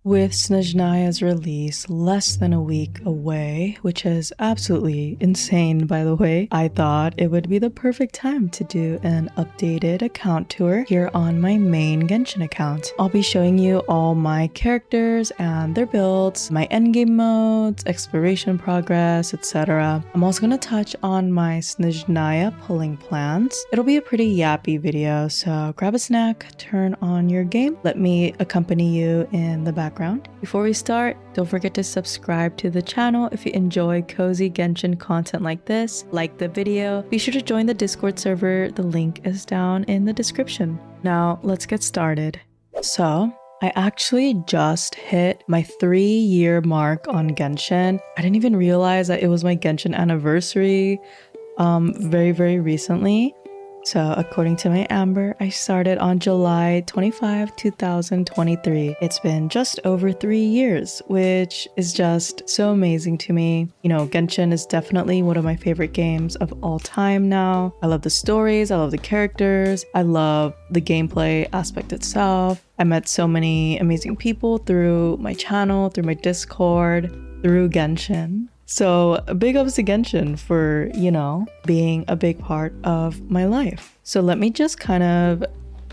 With Snezhnaya's release less than a week away, which is absolutely insane by the way, I thought it would be the perfect time to do an updated account tour here on my main Genshin account. I'll be showing you all my characters and their builds, my endgame modes, exploration progress, etc. I'm also going to touch on my Snezhnaya pulling plans. It'll be a pretty yappy video, so grab a snack, turn on your game, let me accompany you in the background. Before we start, don't forget to subscribe to the channel if you enjoy cozy Genshin content like this. Like the video, be sure to join the Discord server, the link is down in the description. Now let's get started. So I actually just hit my 3-year mark on Genshin. I didn't even realize that it was my Genshin anniversary very recently. So according to my Amber, I started on July 25, 2023. It's been just over 3 years, which is just so amazing to me. You know, Genshin is definitely one of my favorite games of all time now. I love the stories, I love the characters, I love the gameplay aspect itself. I met so many amazing people through my channel, through my Discord, through Genshin. So big ups to Genshin for, you know, being a big part of my life. So let me just kind of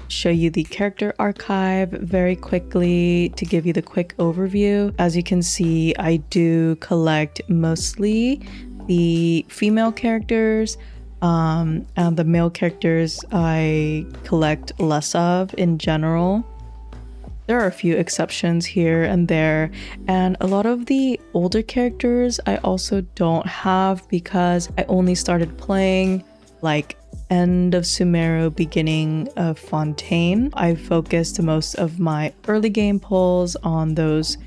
show you the character archive very quickly to give you the quick overview. As you can see, I do collect mostly the female characters, and the male characters I collect less of in general. There are a few exceptions here and there, and a lot of the older characters I also don't have because I only started playing like end of Sumeru, beginning of Fontaine. I focused most of my early game pulls on those,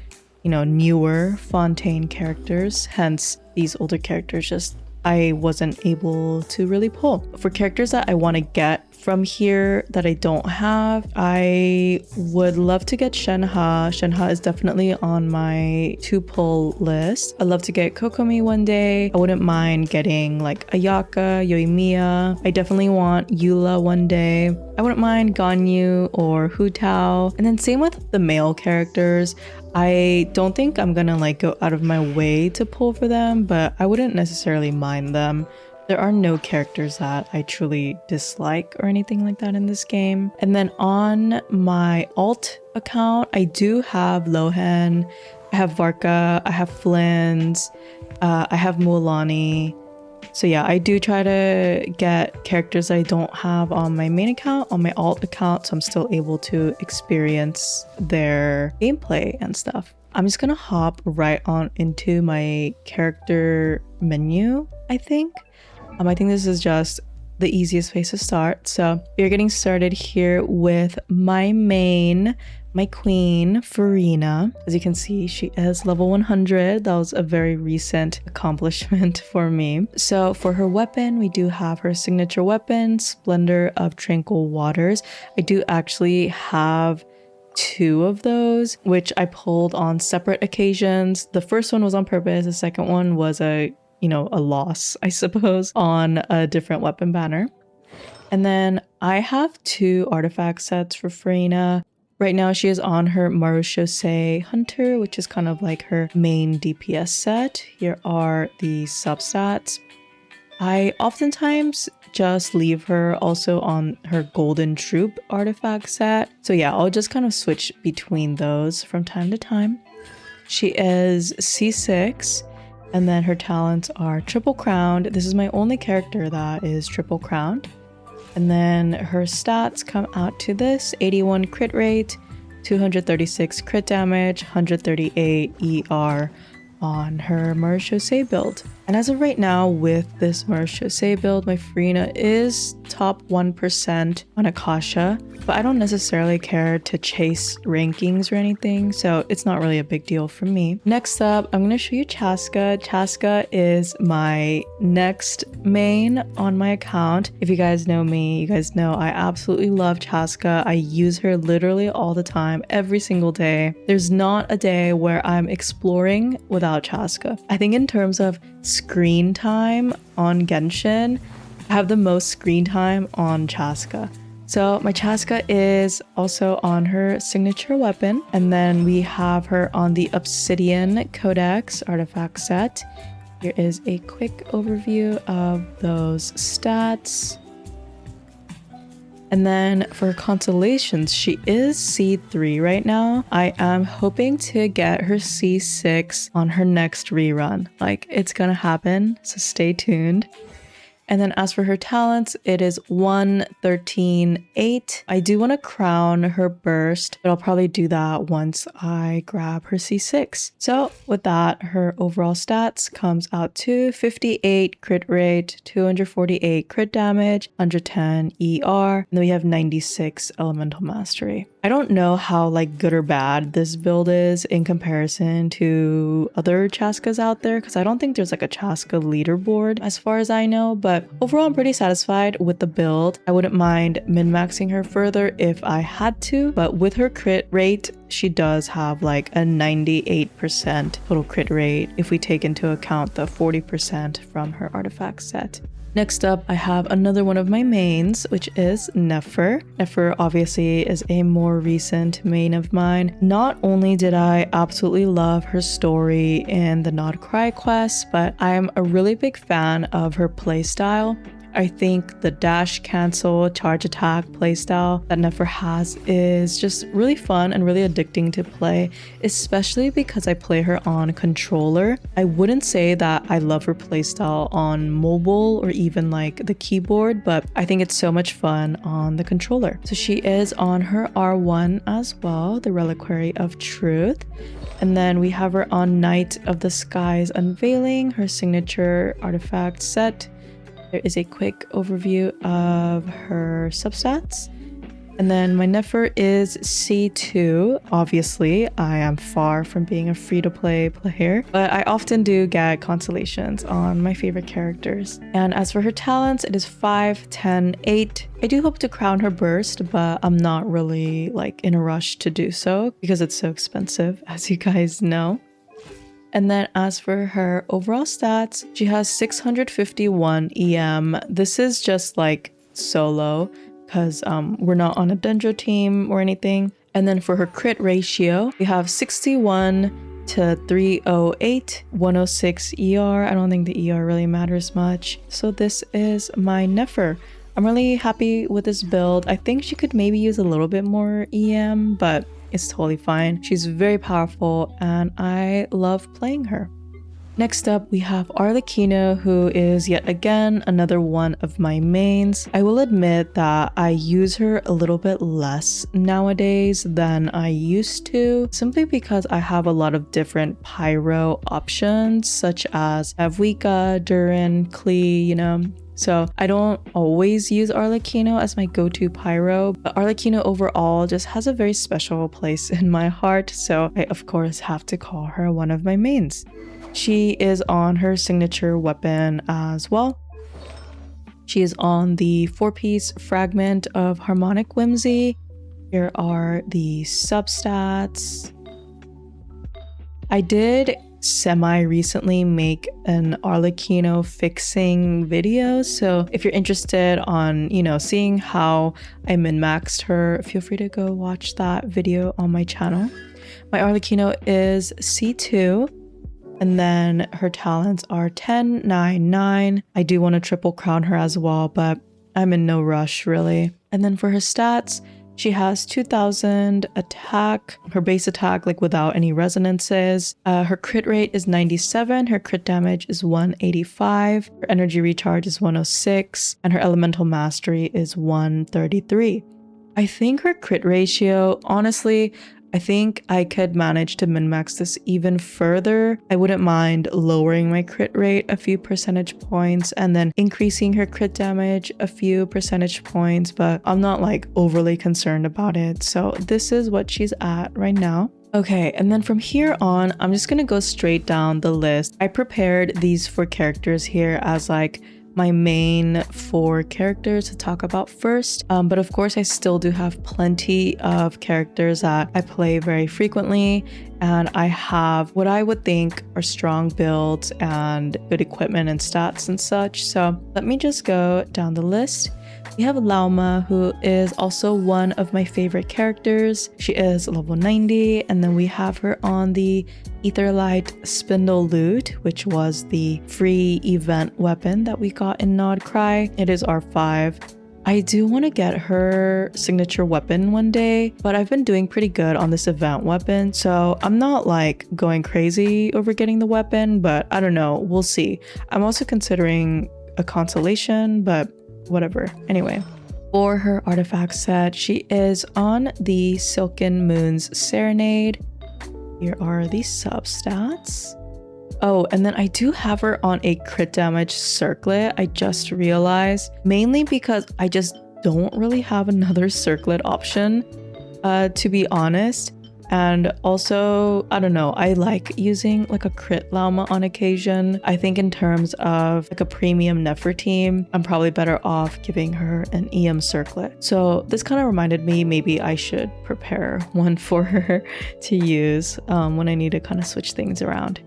you know, newer Fontaine characters, hence these older characters just I wasn't able to really pull. For characters that I want to get from here that I don't have, I would love to get Shenhe. Shenhe is definitely on my to pull list. I'd love to get Kokomi one day. I wouldn't mind getting like Ayaka, Yoimiya. I definitely want Eula one day. I wouldn't mind Ganyu or Hu Tao. And then same with the male characters. I don't think I'm gonna like go out of my way to pull for them, but I wouldn't necessarily mind them. There are no characters that I truly dislike or anything like that in this game. And then on my alt account, I do have Lohan, I have Varka, I have Flins, I have Mualani. So yeah, I do try to get characters I don't have on my main account, on my alt account, so I'm still able to experience their gameplay and stuff. I'm just gonna hop right on into my character menu, I think. I think this is just the easiest place to start. So we're getting started here with my main, my queen, Furina. As you can see, she is level 100. That was a very recent accomplishment for me. So for her weapon, we do have her signature weapon, Splendor of Tranquil Waters. I do actually have 2 of those, which I pulled on separate occasions. The first one was on purpose. The second one was a loss, I suppose, on a different weapon banner. And then I have 2 artifact sets for Furina. Right now she is on her Marushosei Hunter, which is kind of like her main DPS set. Here are the substats. I oftentimes just leave her also on her Golden Troop artifact set. So yeah, I'll just kind of switch between those from time to time. She is C6. And then her talents are triple crowned. This is my only character that is triple crowned. And then her stats come out to this: 81 crit rate, 236 crit damage, 138 ER on her Marushosei build. And as of right now, with this Marushosei build, my Furina is top 1% on Akasha, but I don't necessarily care to chase rankings or anything, so it's not really a big deal for me. Next up, I'm going to show you Chaska. Chaska is my next main on my account. If you guys know me, you guys know I absolutely love Chaska. I use her literally all the time, every single day. There's not a day where I'm exploring without Chaska. I think in terms of screen time on Genshin, I have the most screen time on Chaska. So my Chaska is also on her signature weapon, and then we have her on the Obsidian Codex artifact set. Here is a quick overview of those stats. And then for constellations, she is C3 right now. I am hoping to get her C6 on her next rerun. Like, it's gonna happen, so stay tuned. And then as for her talents, it is 1, 13, 8. I do want to crown her burst, but I'll probably do that once I grab her C6. So with that, her overall stats comes out to 58 crit rate, 248 crit damage, 110 ER, and then we have 96 elemental mastery. I don't know how like good or bad this build is in comparison to other Chaskas out there, because I don't think there's like a Chaska leaderboard as far as I know, but overall I'm pretty satisfied with the build. I wouldn't mind min-maxing her further if I had to, but with her crit rate, she does have like a 98% total crit rate if we take into account the 40% from her artifact set. Next up, I have another one of my mains, which is Nefer. Nefer obviously is a more recent main of mine. Not only did I absolutely love her story in the Not Cry quest, but I am a really big fan of her playstyle. I think the dash cancel charge attack playstyle that Nefer has is just really fun and really addicting to play, especially because I play her on controller. I wouldn't say that I love her playstyle on mobile or even like the keyboard, but I think it's so much fun on the controller. So she is on her R1 as well, the Reliquary of Truth. And then we have her on Night of the Skies Unveiling, her signature artifact set. There is a quick overview of her substats. And then my Nefer is C2. Obviously, I am far from being a free-to-play player, but I often do get constellations on my favorite characters. And as for her talents, it is 5, 10, 8. I do hope to crown her burst, but I'm not really like in a rush to do so because it's so expensive, as you guys know. And then as for her overall stats, she has 651 EM. This is just like solo because we're not on a Dendro team or anything. And then for her crit ratio, we have 61 to 308, 106 ER. I don't think the ER really matters much. So this is my Nefer. I'm really happy with this build. I think she could maybe use a little bit more EM, but it's totally fine. She's very powerful and I love playing her. Next up, we have Arlecchino, who is yet again another one of my mains. I will admit that I use her a little bit less nowadays than I used to, simply because I have a lot of different pyro options, such as Avwika, Durin, Klee, you know. So I don't always use Arlecchino as my go-to pyro, but Arlecchino overall just has a very special place in my heart, so I of course have to call her one of my mains. She is on her signature weapon as well. She is on the 4-piece fragment of Harmonic Whimsy. Here are the substats. I did semi-recently make an Arlecchino fixing video, so if you're interested on, you know, seeing how I min-maxed her, feel free to go watch that video on my channel. My Arlecchino is C2, and then her talents are 10, 9, 9. I do want to triple crown her as well, but I'm in no rush really. And then for her stats, she has 2000 attack, her base attack like without any resonances. Her crit rate is 97, her crit damage is 185, her energy recharge is 106, and her elemental mastery is 133. I think her crit ratio, honestly, I think I could manage to min-max this even further. I wouldn't mind lowering my crit rate a few percentage points and then increasing her crit damage a few percentage points, but I'm not like overly concerned about it. So this is what she's at right now. Okay, and then from here on, I'm just gonna go straight down the list. I prepared these 4 characters here as like my main 4 characters to talk about first, but of course I still do have plenty of characters that I play very frequently, and I have what I would think are strong builds and good equipment and stats and such. So let me just go down the list. we have Lauma, who is also one of my favorite characters. She is level 90, and then we have her on the Aetherlight Spindle Loot, which was the free event weapon that we got in Nodcry. It is R5. I do want to get her signature weapon one day, but I've been doing pretty good on this event weapon, so I'm not like going crazy over getting the weapon, but I don't know, we'll see. I'm also considering a constellation, but whatever. Anyway, for her artifact set, she is on the Silken Moon's Serenade. Here are the substats. Oh, and then I do have her on a crit damage circlet. I just realized, mainly because I just don't really have another circlet option, to be honest. And also, I don't know, I like using like a crit Lauma on occasion. I think in terms of like a premium Nefertime, I'm probably better off giving her an EM circlet. So this kind of reminded me maybe I should prepare one for her to use when I need to kind of switch things around.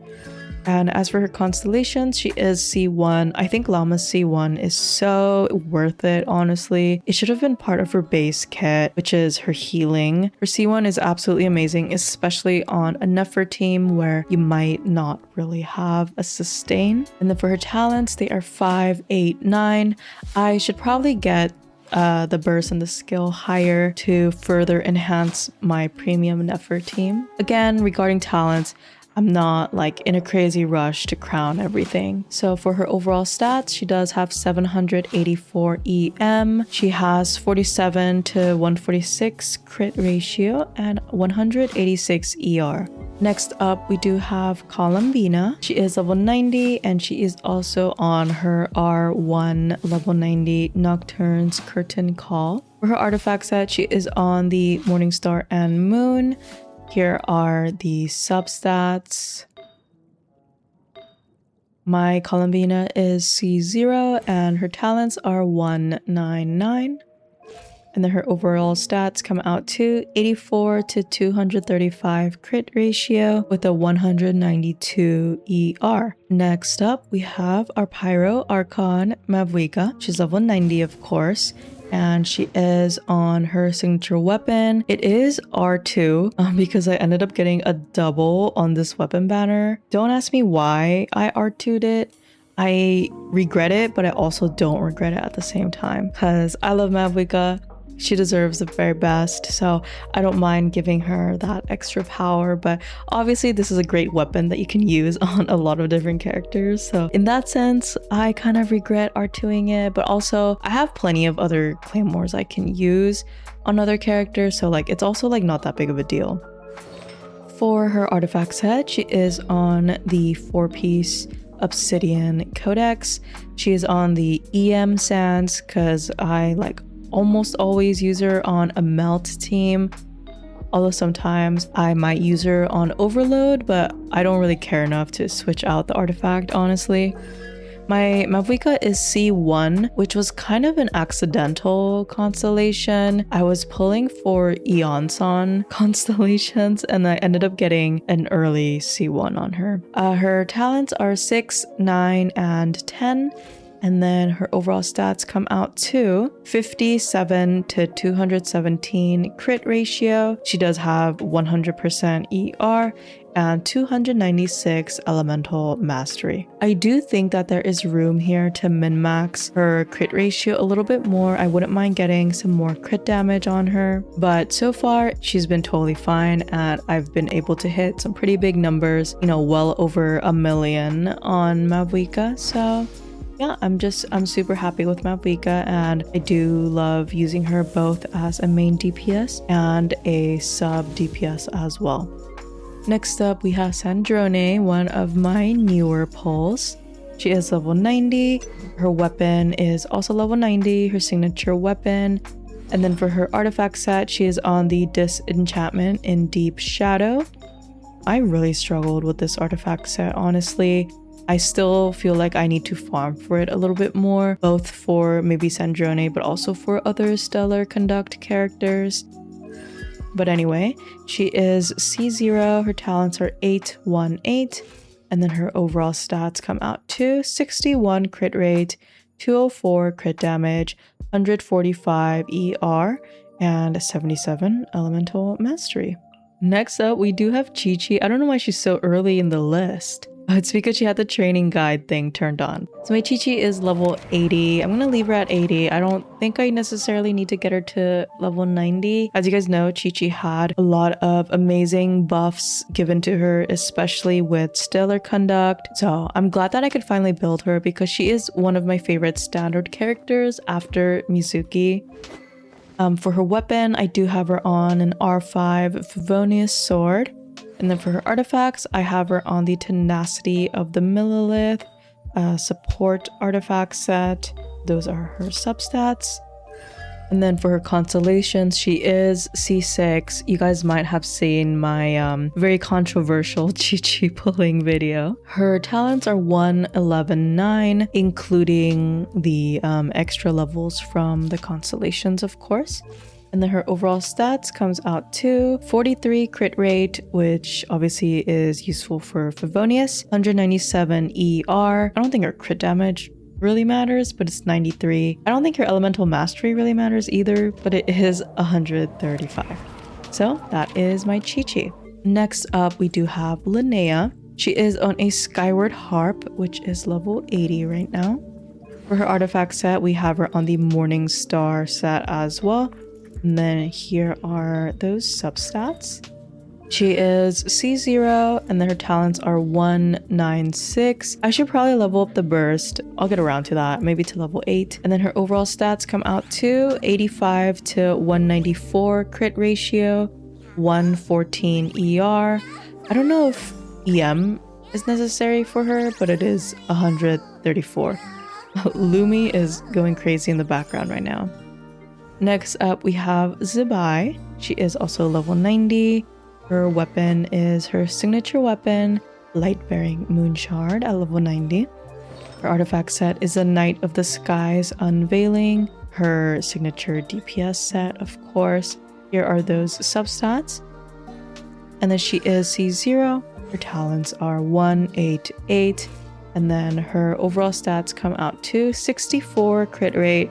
And as for her constellations, she is C1. I think Lauma's C1 is so worth it, honestly. It should have been part of her base kit, which is her healing. Her C1 is absolutely amazing, especially on a Nefertime where you might not really have a sustain. And then for her talents, they are 5, 8, 9. I should probably get the burst and the skill higher to further enhance my premium Nefertime. Again, regarding talents, I'm not like in a crazy rush to crown everything. So for her overall stats, she does have 784 EM. She has 47 to 146 crit ratio and 186 ER. Next up, we do have Columbina. She is level 90 and she is also on her R1 level 90 Nocturne's Curtain Call. For her artifact set, she is on the Morningstar and Moon. Here are the substats. My Columbina is C0 and her talents are 199. And then her overall stats come out to 84 to 235 crit ratio with a 192 ER. Next up, we have our Pyro Archon Mavwika. She's level 90, of course. And she is on her signature weapon. It is R2 because I ended up getting a double on this weapon banner. Don't ask me why I R2'd it. I regret it, but I also don't regret it at the same time because I love Mavwika. She deserves the very best, so I don't mind giving her that extra power, but obviously this is a great weapon that you can use on a lot of different characters, so in that sense I kind of regret R2ing it, but also I have plenty of other claymores I can use on other characters, so like it's also like not that big of a deal. For her artifact set, she is on the 4-piece Obsidian Codex. She is on the EM Sands because I like almost always use her on a melt team, although sometimes I might use her on overload, but I don't really care enough to switch out the artifact, honestly. My Mavwika is C1, which was kind of an accidental constellation. I was pulling for Eonson constellations and I ended up getting an early C1 on her. Her talents are 6, 9, and 10. And then her overall stats come out to 57 to 217 crit ratio. She does have 100% ER and 296 elemental mastery. I do think that there is room here to min-max her crit ratio a little bit more. I wouldn't mind getting some more crit damage on her, but so far she's been totally fine and I've been able to hit some pretty big numbers, you know, well over 1 million on Mavwika. So yeah, I'm super happy with Mavwika and I do love using her both as a main DPS and a sub DPS as well. Next up, we have Snezhnaya, one of my newer pulls. She is level 90. Her weapon is also level 90, her signature weapon. And then for her artifact set, she is on the Disenchantment in Deep Shadow. I really struggled with this artifact set, honestly. I still feel like I need to farm for it a little bit more, both for maybe Snezhnaya, but also for other Stellar Conduct characters. But anyway, she is C0, her talents are 8, 1, 8, and then her overall stats come out to 61 crit rate, 204 crit damage, 145 ER, and 77 elemental mastery. Next up, we do have Chi-Chi. I don't know why she's so early in the list. It's because she had the training guide thing turned on. So my Chi-Chi is level 80. I'm gonna leave her at 80. I don't think I necessarily need to get her to level 90. As you guys know, Chi-Chi had a lot of amazing buffs given to her, especially with Stellar Conduct. So I'm glad that I could finally build her because she is one of my favorite standard characters after Mizuki. For her weapon, I do have her on an R5 Favonius sword. And then for her artifacts, I have her on the Tenacity of the Millilith support artifact set. Those are her substats. And then for her constellations, she is C6. You guys might have seen my very controversial Chi-Chi pulling video. Her talents are 1, 11, 9, including the extra levels from the constellations, of course. And then her overall stats comes out to 43 crit rate, which obviously is useful for Favonius, 197 ER. I don't think her crit damage really matters, but it's 93. I don't think her elemental mastery really matters either, but it is 135. So that is my Chi-Chi. Next up, we do have Linnea. She is on a Skyward Harp, which is level 80 right now. For her artifact set, we have her on the Morning Star set as well. And then here are those substats. She is C0, and then her talents are 196. I should probably level up the burst. I'll get around to that, maybe to level 8. And then her overall stats come out to 85 to 194 crit ratio, 114 ER. I don't know if EM is necessary for her, but it is 134. Lumi is going crazy in the background right now. Next up, we have Zibai. She is also level 90. Her weapon is her signature weapon, Light-Bearing Moonshard at level 90. Her artifact set is the Night of the Skies Unveiling. Her signature DPS set, of course. Here are those substats. And then she is C0. Her talents are 188. And then her overall stats come out to 64 crit rate,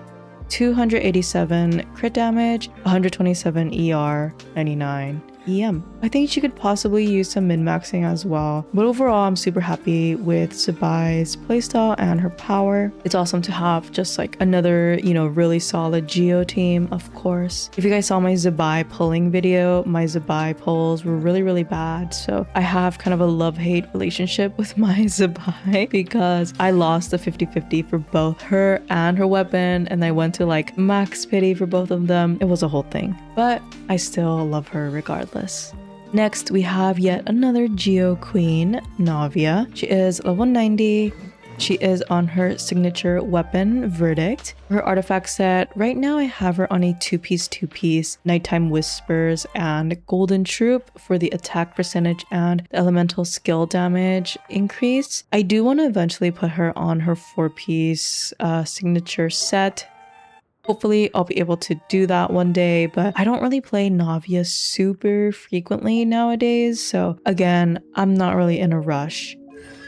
287 crit damage, 127 ER, 99 EM. I think she could possibly use some min-maxing as well, but overall I'm super happy with Zibai's playstyle and her power. It's awesome to have just like another, really solid Geo team, of course. If you guys saw my Zibai pulling video, my Zibai pulls were really bad, so I have kind of a love-hate relationship with my Zibai because I lost the 50-50 for both her and her weapon, and I went to like max pity for both of them. It was a whole thing, but I still love her regardless. Next, we have yet another Geo Queen, Navia. She is level 90. She is on her signature weapon, Verdict. Her artifact set, right now I have her on a two-piece, Nighttime Whispers and Golden Troop for the attack percentage and the elemental skill damage increase. I do want to eventually put her on her 4-piece signature set. Hopefully I'll be able to do that one day, but I don't really play Navia super frequently nowadays, so again, I'm not really in a rush.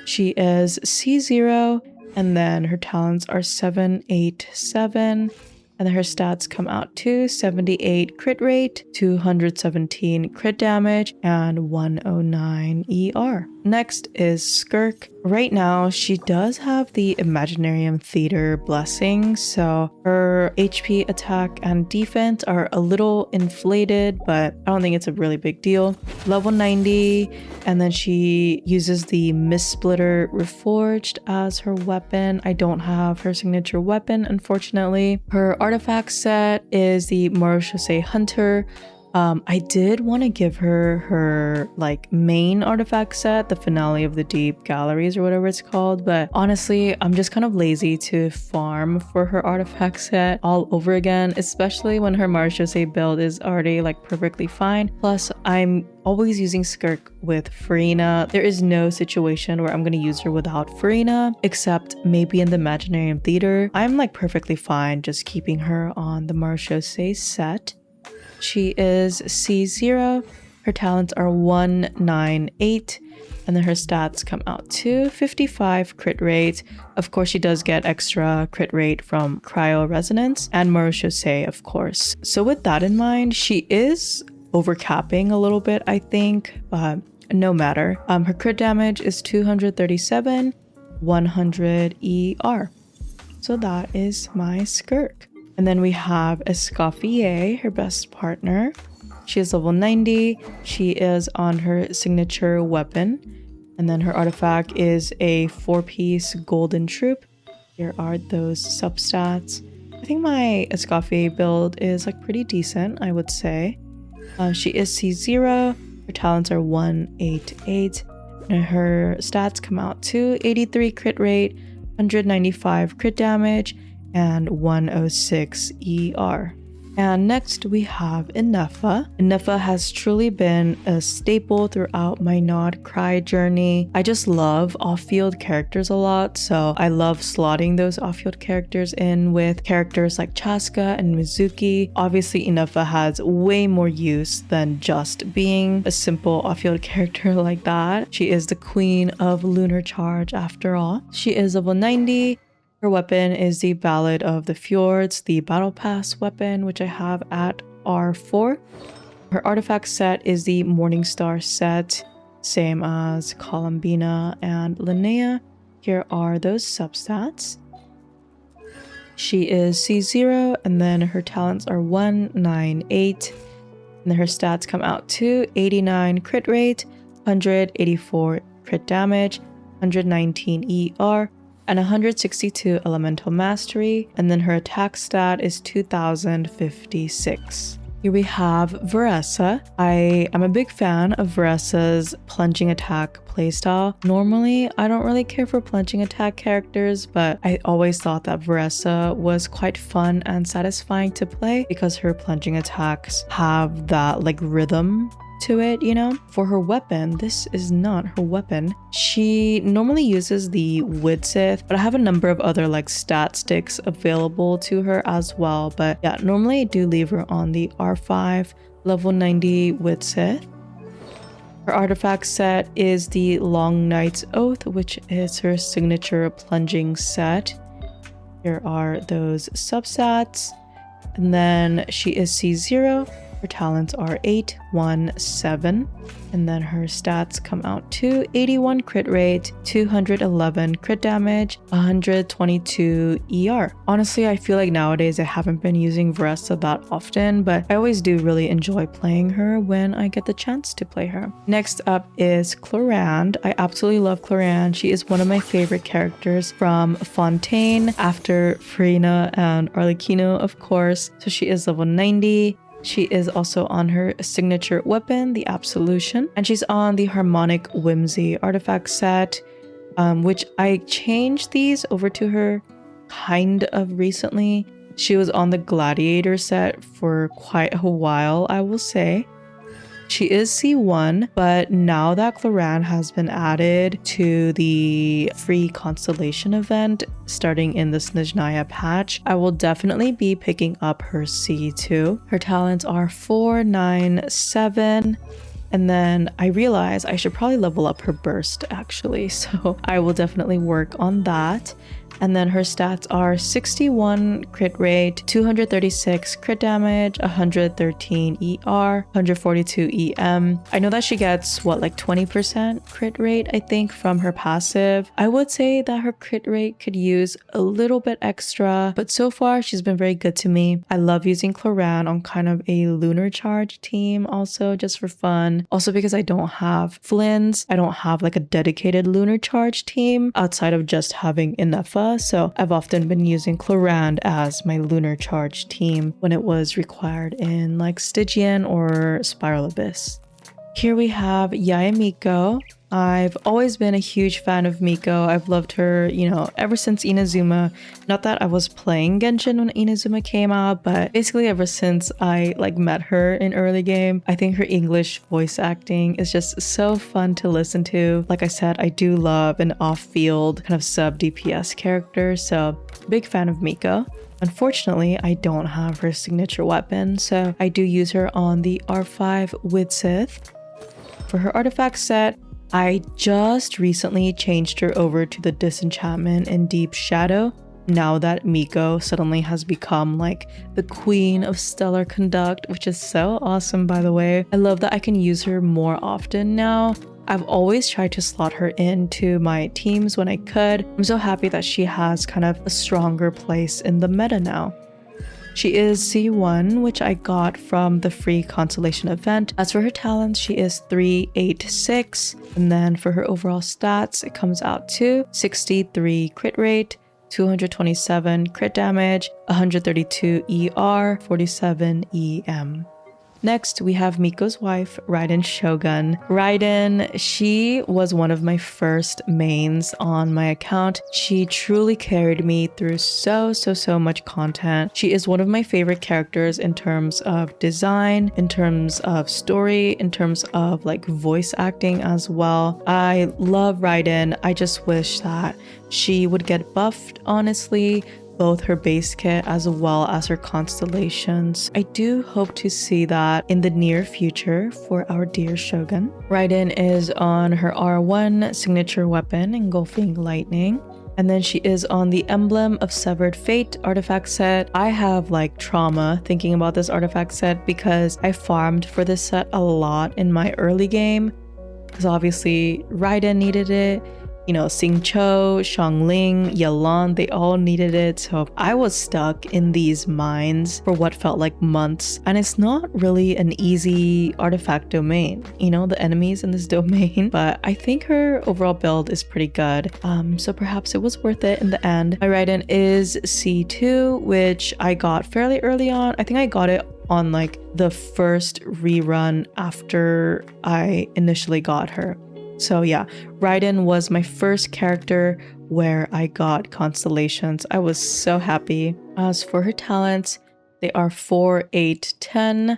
She is C0, and then her talents are 787, and then her stats come out to 78 crit rate, 217 crit damage, and 109 ER. Next is Skirk. Right now, she does have the Imaginarium Theater blessing, so her HP, attack, and defense are a little inflated, but I don't think it's a really big deal. Level 90, and then she uses the Mist Splitter Reforged as her weapon. I don't have her signature weapon, unfortunately. Her artifact set is the Marushosei Hunter. I did want to give her like main artifact set, the Finale of the Deep Galleries or whatever it's called, but honestly I'm just kind of lazy to farm for her artifact set all over again, especially when her Marushosei build is already like perfectly fine. Plus I'm always using Skirk with Farina. There is no situation where I'm going to use her without Farina, except maybe in the Imaginarium Theater. I'm like perfectly fine just keeping her on the Marushosei set. She is C0, Her talents are 198, and then her stats come out to 55 crit rate. Of course, she does get extra crit rate from Cryo Resonance and Marusose, of course. So with that in mind, she is overcapping a little bit, I think, but no matter. Her crit damage is 237, 100 ER. So that is my Skirk. And then we have Escoffier, her best partner. She is level 90. She is on her signature weapon. And then her artifact is a 4-piece golden troop. Here are those substats. I think my Escoffier build is like pretty decent, I would say. She is C0. Her talents are 188. And her stats come out to 83 crit rate, 195 crit damage, and 106 ER. And next we have Ineffa. Ineffa has truly been a staple throughout my Nod Cry journey. I just love off-field characters a lot, so I love slotting those off-field characters in with characters like Chaska and Mizuki. Obviously, Ineffa has way more use than just being a simple off-field character like that. She is the queen of Lunar Charge after all. She is level 90. Her weapon is the Ballad of the Fjords, the Battle Pass weapon, which I have at R4. Her artifact set is the Morningstar set, same as Columbina and Linnea. Here are those substats. She is C0, and then her talents are 198, and then her stats come out to 89 crit rate, 184 crit damage, 119 ER, and 162 elemental mastery, and then her attack stat is 2056. Here we have Veressa. I am a big fan of Veressa's plunging attack playstyle. Normally, I don't really care for plunging attack characters, but I always thought that Veressa was quite fun and satisfying to play because her plunging attacks have that like rhythm to it, you know? For her weapon, this is not her weapon. She normally uses the Widsith, but I have a number of other like stat sticks available to her as well. But yeah, normally I do leave her on the R5 level 90 Widsith. Her artifact set is the Long Night's Oath, which is her signature plunging set. Here are those substats. And then she is C0. Her talents are 817, and then her stats come out to 81 crit rate, 211 crit damage, 122 ER. Honestly, I feel like nowadays I haven't been using Veressa that often, but I always do really enjoy playing her when I get the chance to play her. Next up is Clorinde. I absolutely love Clorinde. She is one of my favorite characters from Fontaine, after Farina and Arlecchino, of course. So she is level 90. She is also on her signature weapon, the Absolution, and she's on the Harmonic Whimsy artifact set, which I changed these over to her kind of recently. She was on the Gladiator set for quite a while, I will say. She is C1, but now that Clorinde has been added to the free Constellation event starting in the Snezhnaya patch, I will definitely be picking up her C2. Her talents are 497, and then I realized I should probably level up her burst actually, so I will definitely work on that. And then her stats are 61 crit rate, 236 crit damage, 113 ER, 142 EM. I know that she gets, what, like 20% crit rate, I think, from her passive. I would say that her crit rate could use a little bit extra, but so far she's been very good to me. I love using Clorinde on kind of a Lunar Charge team also, just for fun. Also because I don't have Flynn's, I don't have like a dedicated Lunar Charge team outside of just having Ineffa. So I've often been using Clorinde as my Lunar Charge team when it was required in like Stygian or Spiral Abyss. Here we have Yae Miko. I've always been a huge fan of Miko. I've loved her, you know, ever since Inazuma. Not that I was playing Genshin when Inazuma came out, but basically ever since I like met her in early game. I think her English voice acting is just so fun to listen to. Like I said, I do love an off-field kind of sub DPS character, so Big fan of Miko. Unfortunately, I don't have her signature weapon, so I do use her on the R5 with Sith. For her artifact set, I just recently changed her over to the Disenchantment in Deep Shadow, now that Miko suddenly has become like the queen of stellar conduct, which is so awesome, by the way. I love that I can use her more often now. I've always tried to slot her into my teams when I could. I'm so happy that she has kind of a stronger place in the meta now. She is C1, which I got from the free constellation event. As for her talents, she is 386, and then for her overall stats, it comes out to 63 crit rate, 227 crit damage, 132 ER, 47 EM. Next, we have Miko's wife, Raiden Shogun. Raiden, she was one of my first mains on my account. She truly carried me through so much content. She is one of my favorite characters in terms of design, in terms of story, in terms of like voice acting as well. I love Raiden. I just wish that she would get buffed, honestly. Both her base kit as well as her constellations. I do hope to see that in the near future for our dear Shogun. Raiden is on her R1 signature weapon, Engulfing Lightning. And then she is on the Emblem of Severed Fate artifact set. I have like trauma thinking about this artifact set because I farmed for this set a lot in my early game. Because obviously Raiden needed it. You know, Xingqiu, Xiangling, Yelan, they all needed it. So I was stuck in these mines for what felt like months. And it's not really an easy artifact domain, you know, the enemies in this domain. But I think her overall build is pretty good. So perhaps it was worth it in the end. My Raiden is C2, which I got fairly early on. I think I got it on like the first rerun after I initially got her. So yeah, Raiden was my first character where I got constellations. I was so happy. As for her talents, they are 4, 8, 10.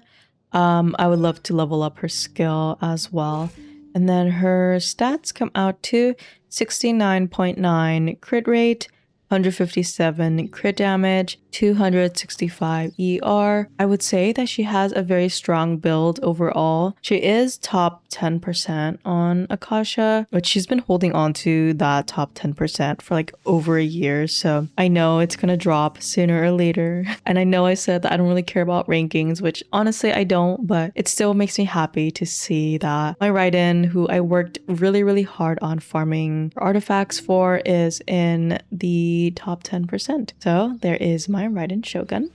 I would love to level up her skill as well. And then her stats come out to 69.9 crit rate, 157 crit damage, 265 ER. I would say that she has a very strong build overall. She is top 10% on Akasha, but she's been holding on to that top 10% for like over a year. So I know it's gonna drop sooner or later. And I know I said that I don't really care about rankings, which honestly I don't, but it still makes me happy to see that my Raiden, who I worked really hard on farming artifacts for, is in the top 10%. So there is my Raiden Shogun.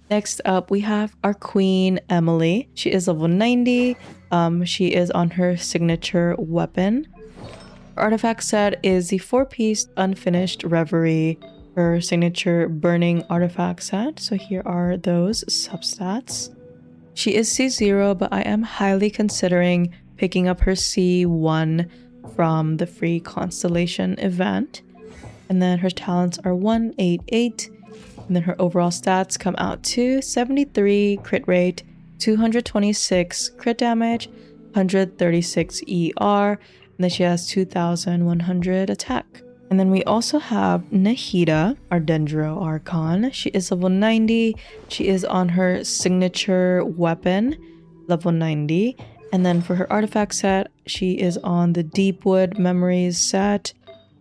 Next up, we have our queen, Emily. She is level 90. She is on her signature weapon. Her artifact set is the 4-piece Unfinished Reverie, her signature burning artifact set. So here are those substats. She is C0, but I am highly considering picking up her C1 from the free constellation event. And then her talents are 1, 8, 8. And then her overall stats come out to 73 crit rate, 226 crit damage, 136 ER. And then she has 2100 attack. And then we also have Nahida, our Dendro Archon. She is level 90. She is on her signature weapon, level 90. And then for her artifact set, she is on the Deepwood Memories set.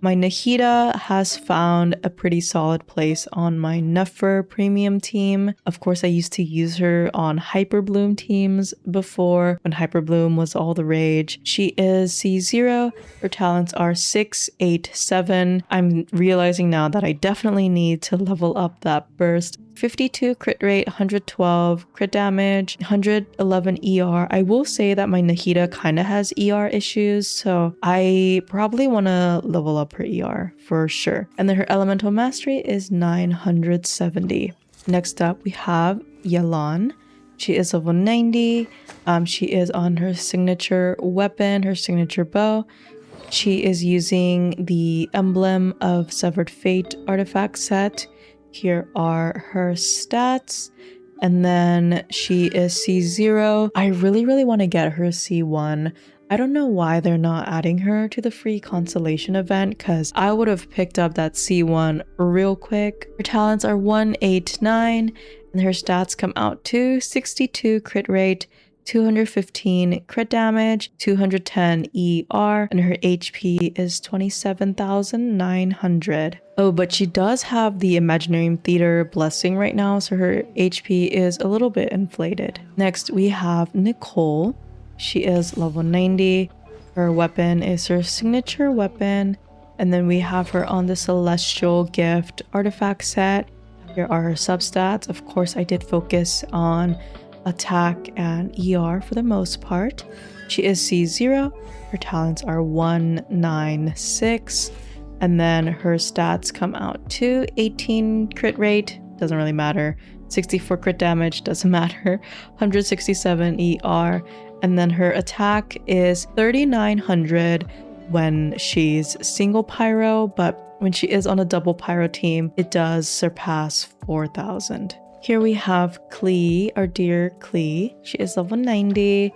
My Nahida has found a pretty solid place on my Nefer premium team. Of course, I used to use her on Hyperbloom teams before, when Hyperbloom was all the rage. She is C0. Her talents are 6, 8, 7. I'm realizing now that I definitely need to level up that burst. 52 crit rate, 112 crit damage, 111 ER. I will say that my Nahida kind of has ER issues, so I probably want to level up her ER for sure. And then her elemental mastery is 970. Next up, we have Yelan. She is level 90. She is on her signature weapon, her signature bow. She is using the Emblem of Severed Fate artifact set. Here are her stats. And then she is C0. I really want to get her C1. I don't know why they're not adding her to the free consolation event, because I would have picked up that C1 real quick. Her talents are 189 and her stats come out to 62 crit rate, 215 crit damage, 210 ER, and her HP is 27,900. Oh, but she does have the Imaginarium Theater blessing right now, so her HP is a little bit inflated. Next, we have Nicole. She is level 90. Her weapon is her signature weapon. And then we have her on the Celestial Gift artifact set. Here are her substats. Of course, I did focus on attack and ER for the most part. She is C0. Her talents are 196. And then her stats come out to 18 crit rate. Doesn't really matter. 64 crit damage. Doesn't matter. 167 ER. And then her attack is 3,900 when she's single pyro, but when she is on a double pyro team, it does surpass 4,000. Here we have Klee, our dear Klee. She is level 90.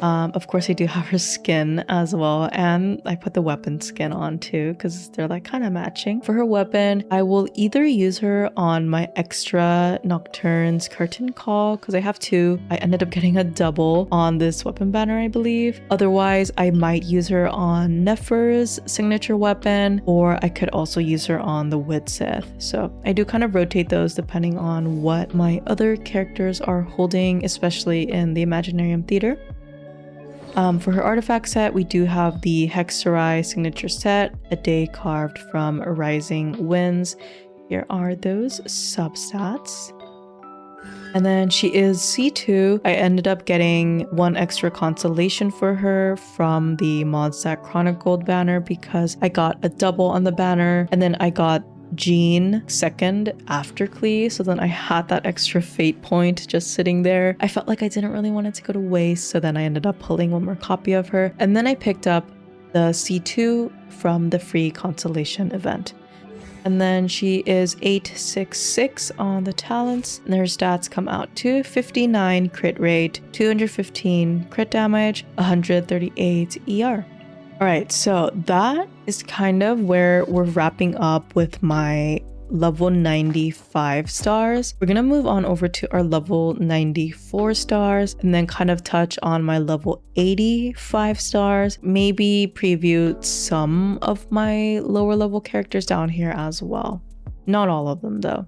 Of course, I do have her skin as well, and I put the weapon skin on too because they're like kind of matching. For her weapon, I will either use her on my extra Nocturne's curtain call because I have two. I ended up getting a double on this weapon banner, I believe. Otherwise, I might use her on Nefer's signature weapon, or I could also use her on the Wit Sith. So I do kind of rotate those depending on what my other characters are holding, especially in the Imaginarium Theater. For her artifact set, we do have the Hexerai signature set, a day carved from Rising Winds. Here are those substats. And then she is C2. I ended up getting one extra consolation for her from the Modstack Chronicled banner because I got a double on the banner, and then I got Jean second after Klee, so then I had that extra fate point just sitting there. I felt like I didn't really want it to go to waste, so then I ended up pulling one more copy of her, and then I picked up the C2 from the free consolation event. And then she is 866 on the talents, and her stats come out to 59 crit rate, 215 crit damage, 138 ER. Alright, so that is kind of where we're wrapping up with my level 95 stars. We're gonna move on over to our level 94 stars and then kind of touch on my level 85 stars, maybe preview some of my lower level characters down here as well. Not all of them though.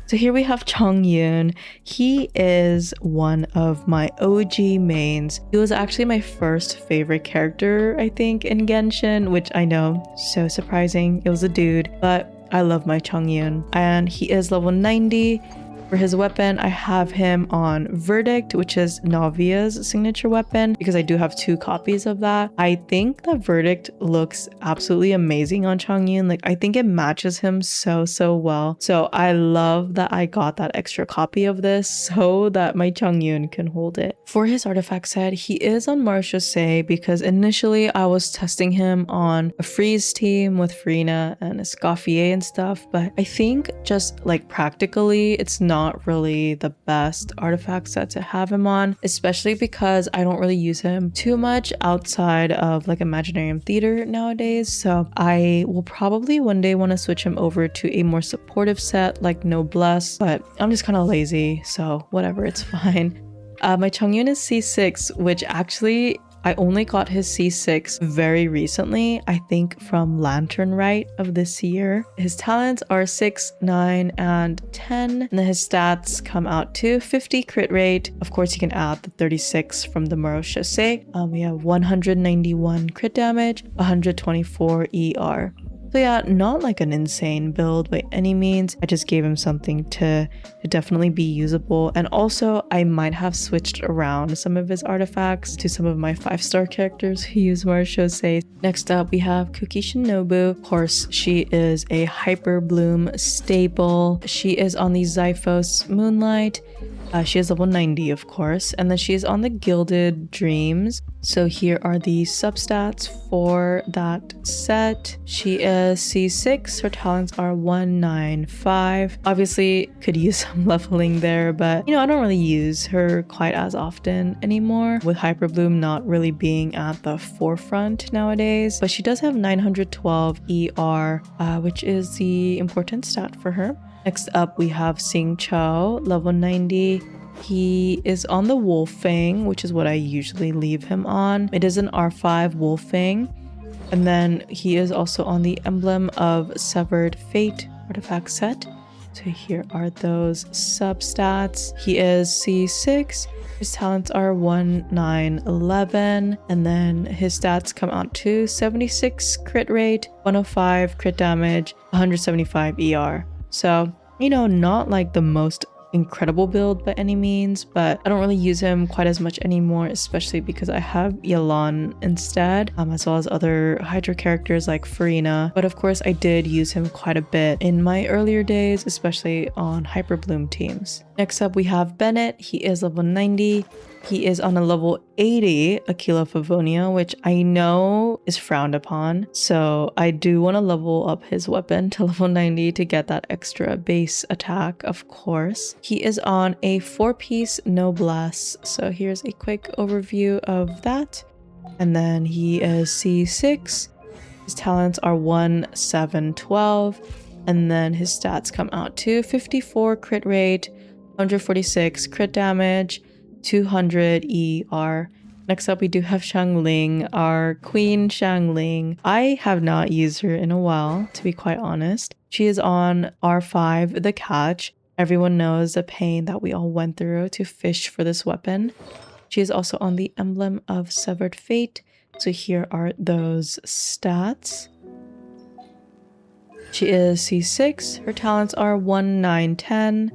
So here we have Chongyun. He is one of my OG mains. He was actually my first favorite character, I think, in Genshin, which I know, so surprising. It was a dude, but I love my Chongyun. And he is level 90. For his weapon, I have him on Verdict, which is Navia's signature weapon, because I do have two copies of that. I think the Verdict looks absolutely amazing on Chongyun. Like, I think it matches him so well. So I love that I got that extra copy of this so that my Chongyun can hold it. For his artifact set, he is on Marche because initially I was testing him on a freeze team with Farina and Escoffier and stuff, but I think just like practically, it's not really the best artifact set to have him on, especially because I don't really use him too much outside of like Imaginarium Theater nowadays. So I will probably one day want to switch him over to a more supportive set like Noblesse, but I'm just kind of lazy, so whatever, it's fine. My Chongyun is C6, which actually I only got his C6 very recently, I think from Lantern Rite of this year. His talents are 6, 9, and 10, and then his stats come out to 50 crit rate. Of course, you can add the 36 from the Marche. We have 191 crit damage, 124 ER. So yeah, not like an insane build by any means. I just gave him something to definitely be usable. And also, I might have switched around some of his artifacts to some of my 5-star characters who use Marche. Next up, we have Kuki Shinobu. Of course, she is a Hyper Bloom staple. She is on the Zyphos Moonlight. She is level 90, of course, and then she is on the Gilded Dreams. So here are the substats for that set. She is C6, her talents are 195. Obviously, could use some leveling there, but I don't really use her quite as often anymore, with Hyperbloom not really being at the forefront nowadays. But she does have 912 ER, which is the important stat for her. Next up, we have Sing Cho, level 90. He is on the Wolfang, which is what I usually leave him on. It is an R5 Wolfang. And then he is also on the Emblem of Severed Fate artifact set. So here are those substats. He is C6. His talents are 1, 9, 11. And then his stats come out to 76 crit rate, 105 crit damage, 175 ER. So, not like the most incredible build by any means, but I don't really use him quite as much anymore, especially because I have Yelan instead, as well as other Hydra characters like Farina. But of course, I did use him quite a bit in my earlier days, especially on Hyperbloom teams. Next up, we have Bennett. He is level 90. He is on a level 80 Aquila Favonia, which I know is frowned upon. So I do want to level up his weapon to level 90 to get that extra base attack, of course. He is on a 4-piece Noblesse. So here's a quick overview of that. And then he is C6. His talents are 1, 7, 12. And then his stats come out to 54 crit rate, 146 crit damage, 200 ER. Next up, we do have Xiangling, our Queen Xiangling. I have not used her in a while, to be quite honest. She is on R5, the catch. Everyone knows the pain that we all went through to fish for this weapon. She is also on the Emblem of Severed Fate. So here are those stats. She is C6. Her talents are 1, 9, 10.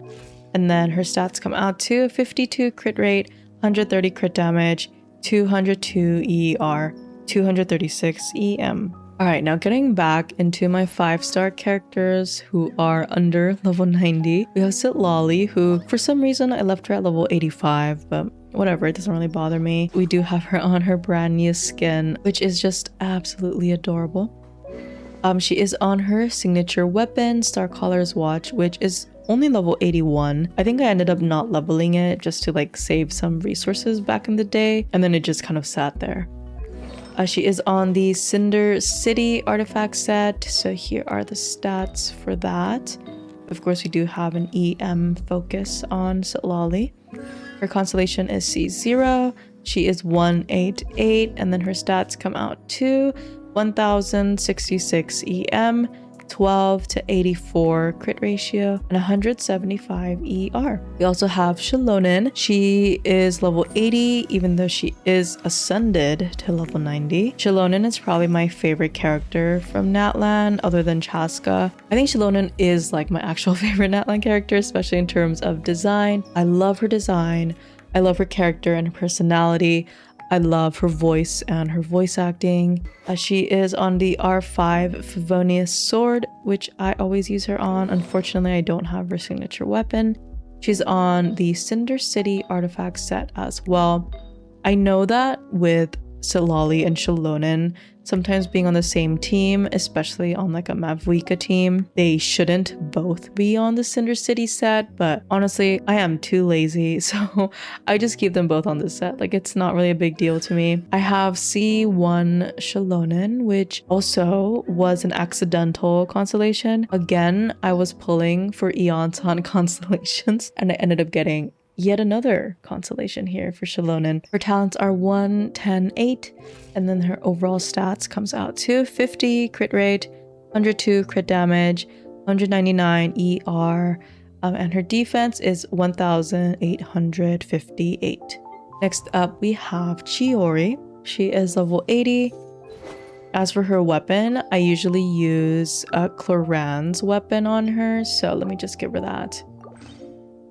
And then her stats come out to 52 crit rate, 130 crit damage, 202 ER, 236 EM. Alright, now getting back into my 5-star characters who are under level 90. We have Citlali, who for some reason I left her at level 85, but whatever, it doesn't really bother me. We do have her on her brand new skin, which is just absolutely adorable. She is on her signature weapon, Starcaller's Watch, which is only level 81. I think I ended up not leveling it just to save some resources back in the day, and then it just kind of sat there. She is on the Cinder City artifact set, so here are the stats for that. Of course, we do have an EM focus on Citlali. Her constellation is C0. She is 188, and then her stats come out to 1066 EM, 12 to 84 crit ratio, and 175 ER. We also have Xilonen. She is level 80, even though she is ascended to level 90. Xilonen is probably my favorite character from Natlan, other than Chaska. I think Xilonen is my actual favorite Natlan character, especially in terms of design. I love her design. I love her character and her personality. I love her voice and her voice acting. She is on the R5 Favonius sword, which I always use her on. Unfortunately, I don't have her signature weapon. She's on the Cinder City artifact set as well. I know that with Citlali and Xilonen sometimes being on the same team, especially on a Mavwika team, they shouldn't both be on the Cinder City set, but honestly, I am too lazy, so I just keep them both on the set. It's not really a big deal to me. I have C1 Xilonen, which also was an accidental constellation. Again, I was pulling for Eon-san constellations, and I ended up getting yet another constellation here for Xilonen. Her talents are 1, 10, 8, and then her overall stats comes out to 50 crit rate, 102 crit damage, 199 ER, and her defense is 1858. Next up, we have Chiori. She is level 80. As for her weapon, I usually use Cloran's weapon on her, so let me just give her that.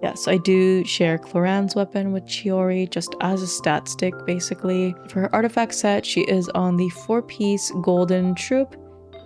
Yes, I do share Cloran's weapon with Chiori just as a stat stick, basically. For her artifact set, she is on the 4-piece Golden Troop.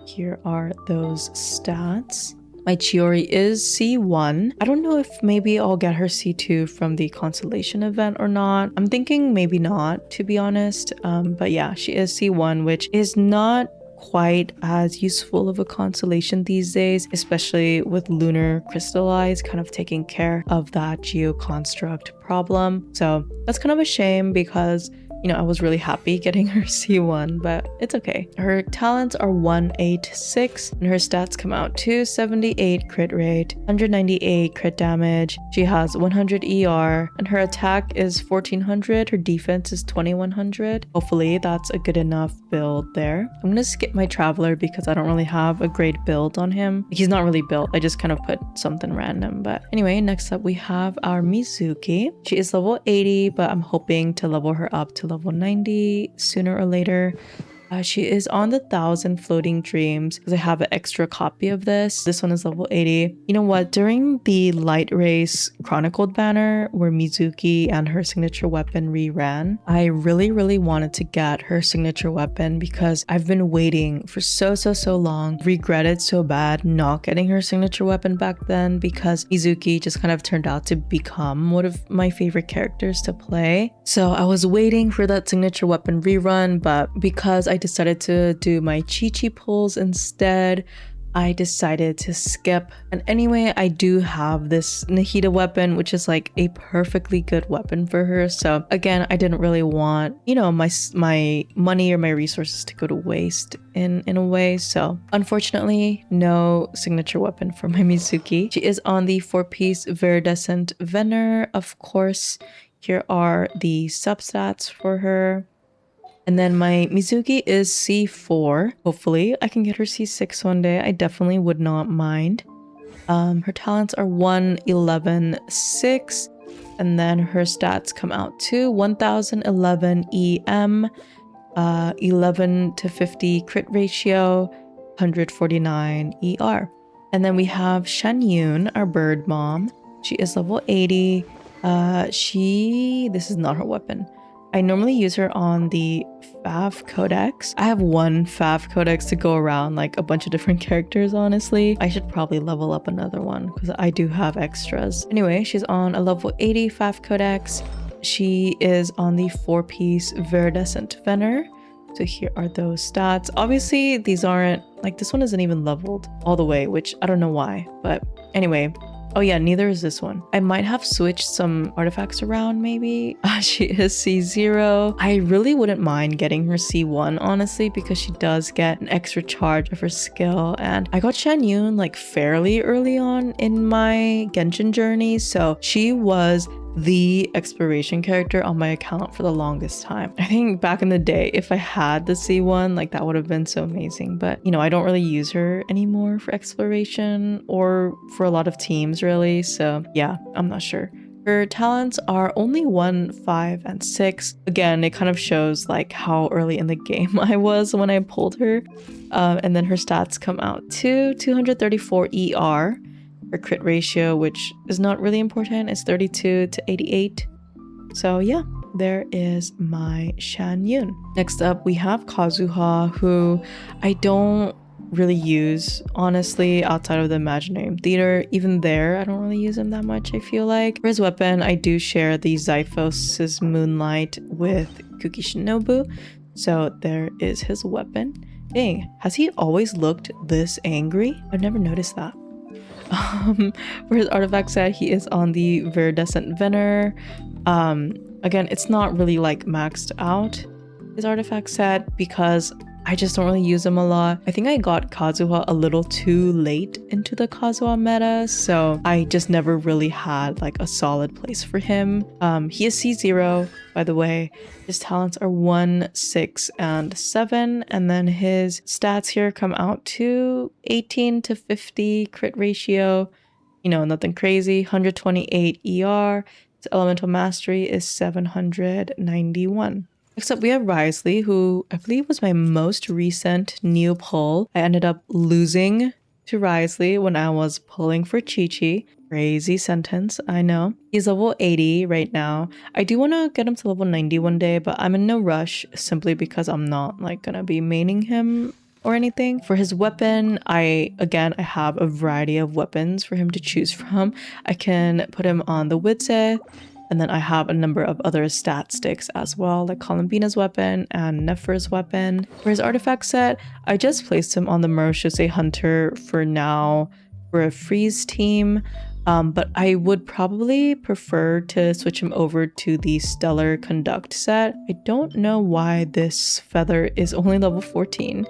Here are those stats. My Chiori is C1. I don't know if maybe I'll get her C2 from the constellation event or not. I'm thinking maybe not, to be honest. But yeah, she is C1, which is not quite as useful of a constellation these days, especially with lunar crystallized kind of taking care of that geoconstruct problem. So that's kind of a shame because I was really happy getting her C1, but it's okay. Her talents are 186 and her stats come out to 78 crit rate, 198 crit damage. She has 100 ER and her attack is 1400. Her defense is 2100. Hopefully that's a good enough build there. I'm gonna skip my Traveler because I don't really have a great build on him. He's not really built. I just kind of put something random. But anyway, next up we have our Mizuki. She is level 80, but I'm hoping to level her up to level 90 sooner or later. She is on the 1000 floating dreams because I have an extra copy of this. This one is level 80. You know what? During the Light Race Chronicled banner where Mizuki and her signature weapon reran, I really wanted to get her signature weapon because I've been waiting for so long. Regretted so bad not getting her signature weapon back then because Mizuki just kind of turned out to become one of my favorite characters to play. So I was waiting for that signature weapon rerun, but because I decided to do my Chi pulls instead, I decided to skip. And anyway, I do have this Nahida weapon, which is like a perfectly good weapon for her. So again, I didn't really want, my money or my resources to go to waste in a way. So unfortunately, no signature weapon for my Mizuki. She is on the 4-piece Viridescent Veneer, of course. Here are the substats for her. And then my Mizuki is C4. Hopefully I can get her C6 one day. I definitely would not mind. Her talents are 111.6. And then her stats come out to 1011 EM, 11 to 50 crit ratio, 149 ER. And then we have Shanyun, our bird mom. She is level 80. This is not her weapon. I normally use her on the Fav Codex. I have one Fav Codex to go around like a bunch of different characters, honestly. I should probably level up another one because I do have extras. Anyway, she's on a level 80 Fav Codex. She is on the 4-piece Viridescent Veneer. So here are those stats. Obviously, these aren't, like this one isn't even leveled all the way, which I don't know why. But anyway, oh yeah, neither is this one. I might have switched some artifacts around maybe. She is C0. I really wouldn't mind getting her C1, honestly, because she does get an extra charge of her skill. And I got Shanyun like fairly early on in my Genshin journey. So she was the exploration character on my account for the longest time. I think back in the day, if I had the C1, like that would have been so amazing. But I don't really use her anymore for exploration or for a lot of teams really. So yeah, I'm not sure. Her talents are only 1, 5, and 6. Again, it kind of shows like how early in the game I was when I pulled her. And then her stats come out to 234 ER. Her crit ratio, which is not really important, is 32 to 88. So yeah, there is my Shanyun. Next up, we have Kazuha, who I don't really use, honestly, outside of the Imaginarium Theater. Even there, I don't really use him that much, I feel like. For his weapon, I do share the Zyphos' Moonlight with Kuki Shinobu. So there is his weapon. Dang, has he always looked this angry? I've never noticed that. For his artifact set, he is on the Viridescent Veneer. Again, it's not really like maxed out, his artifact set, because I just don't really use him a lot. I think I got Kazuha a little too late into the Kazuha meta, so I just never really had like a solid place for him. He is C0, by the way. His talents are 1, 6, and 7, and then his stats here come out to 18 to 50 crit ratio. Nothing crazy. 128 ER. His elemental mastery is 791. Next up, we have Wriothesley, who I believe was my most recent new pull. I ended up losing to Wriothesley when I was pulling for Chi-Chi. Crazy sentence, I know. He's level 80 right now. I do want to get him to level 90 one day, but I'm in no rush simply because I'm not like gonna be maining him or anything. For his weapon, I have a variety of weapons for him to choose from. I can put him on the Widze, and then I have a number of other stat sticks as well, like Columbina's weapon and Nefer's weapon. For his artifact set, I just placed him on the Marechaussee Hunter for now for a freeze team. But I would probably prefer to switch him over to the Stellar Conduct set. I don't know why this feather is only level 14.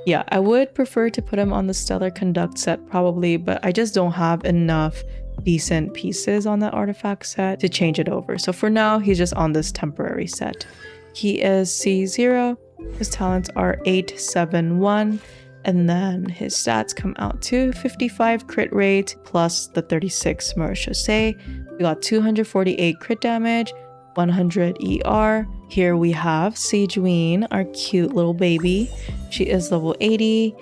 Yeah, I would prefer to put him on the Stellar Conduct set probably, but I just don't have enough decent pieces on that artifact set to change it over. So for now, he's just on this temporary set. He is C0. His talents are 8, 7, 1. And then his stats come out to 55 crit rate plus the 36 Marechaussee. We got 248 crit damage, 100 ER. Here we have Sejuine, our cute little baby. She is level 80.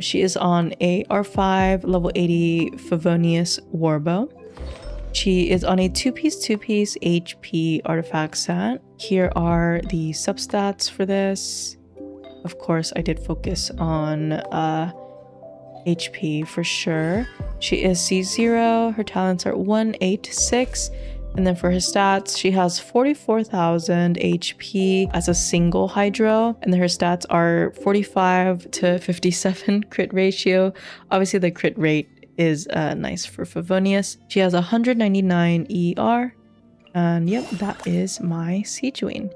She is on a R5 level 80 Favonius Warbow. She is on a two-piece HP artifact set. Here are the substats for this. Of course, I did focus on HP for sure. She is C0. Her talents are 1, 8, 6. And then for her stats, she has 44,000 HP as a single Hydro. And then her stats are 45 to 57 crit ratio. Obviously, the crit rate is nice for Favonius. She has 199 ER. And yep, that is my Sejuine.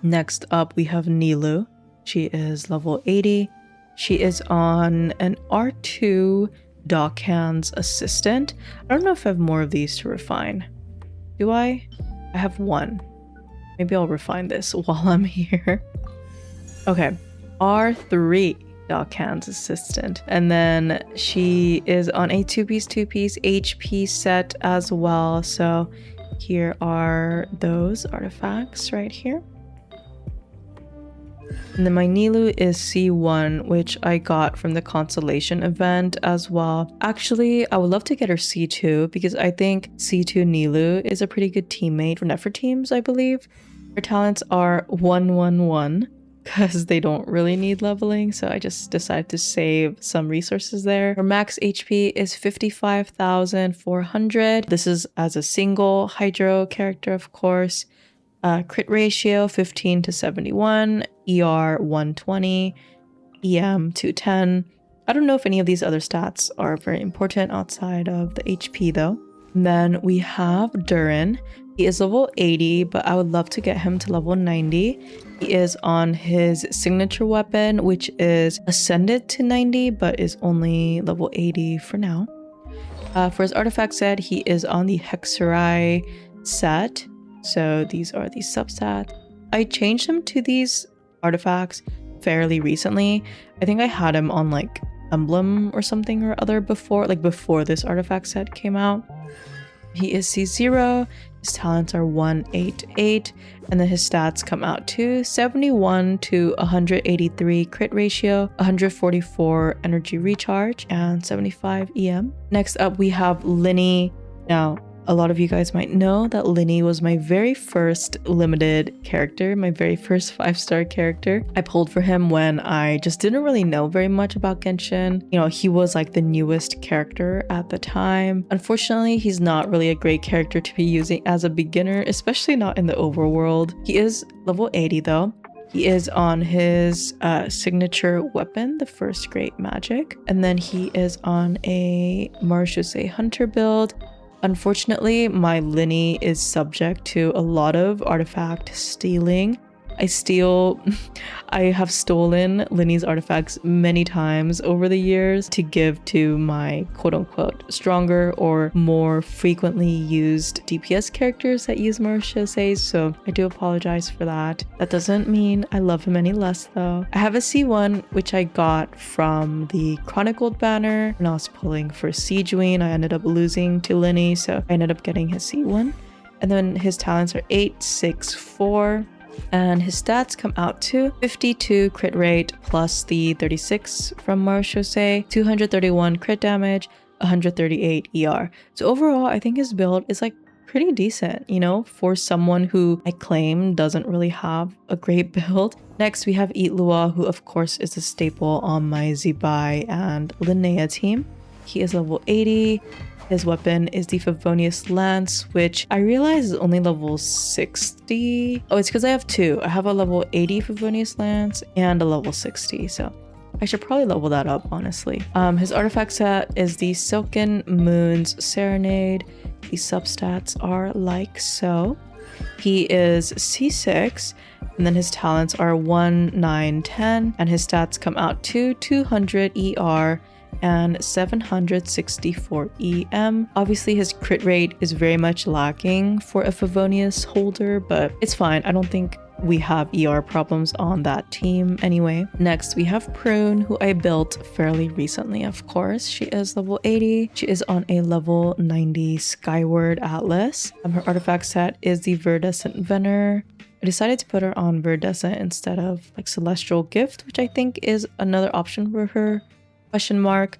Next up, we have Nilou. She is level 80. She is on an R2 Dockhand's Assistant. I don't know if I have more of these to refine. Do I? I have one. Maybe I'll refine this while I'm here. Okay, R3 Dockhand's Assistant. And then she is on a two-piece HP set as well. So here are those artifacts right here. And then my Nilou is C1, which I got from the Constellation event as well. Actually, I would love to get her C2 because I think C2 Nilou is a pretty good teammate for Nefer teams, I believe. Her talents are 1, 1, 1 because they don't really need leveling, so I just decided to save some resources there. Her max HP is 55,400. This is as a single Hydro character, of course. Crit ratio 15 to 71, ER 120, EM 210. I don't know if any of these other stats are very important outside of the HP though. And then we have Durin. He is level 80, but I would love to get him to level 90. He is on his signature weapon, which is ascended to 90, but is only level 80 for now. For his artifact set, he is on the Hexerai set. So these are the substats. I changed him to these artifacts fairly recently. I think I had him on like Emblem or something or other before this artifact set came out. He is C0. His talents are 1, 8, 8. And then his stats come out to 71 to 183 crit ratio, 144 energy recharge, and 75 EM. Next up, we have Linny. Now, a lot of you guys might know that Linny was my very first limited character, my very first 5-star character. I pulled for him when I just didn't really know very much about Genshin. You know, he was like the newest character at the time. Unfortunately, he's not really a great character to be using as a beginner, especially not in the overworld. He is level 80 though. He is on his signature weapon, the First Great Magic. And then he is on a Marechaussee Hunter build. Unfortunately, my Linny is subject to a lot of artifact stealing. I have stolen Linny's artifacts many times over the years to give to my quote-unquote stronger or more frequently used DPS characters that use Marechaussee, so I do apologize for that. That doesn't mean I love him any less though. I have a C1 which I got from the Chronicled banner when I was pulling for Sejuine. I ended up losing to Linny, so I ended up getting his C1. And then his talents are 8, 6, 4. And his stats come out to 52 crit rate plus the 36 from Marechaussee, 231 crit damage, 138 ER. So overall, I think his build is like pretty decent, you know, for someone who I claim doesn't really have a great build. Next, we have Itlua, who of course is a staple on my Zibai and Linnea team. He is level 80. His weapon is the Favonius Lance, which I realize is only level 60. Oh, it's because I have two. I have a level 80 Favonius Lance and a level 60, so I should probably level that up, honestly. His artifact set is the Silken Moon's Serenade. The substats are like so. He is C6, and then his talents are 1, 9, 10, and his stats come out to 200 ER and 764 EM. Obviously, his crit rate is very much lacking for a Favonius holder, but it's fine. I don't think we have ER problems on that team anyway. Next, we have Prune, who I built fairly recently, of course. She is level 80. She is on a level 90 Skyward Atlas. Her artifact set is the Viridescent Veneer. I decided to put her on Viridescent instead of like Celestial Gift, which I think is another option for her, question mark,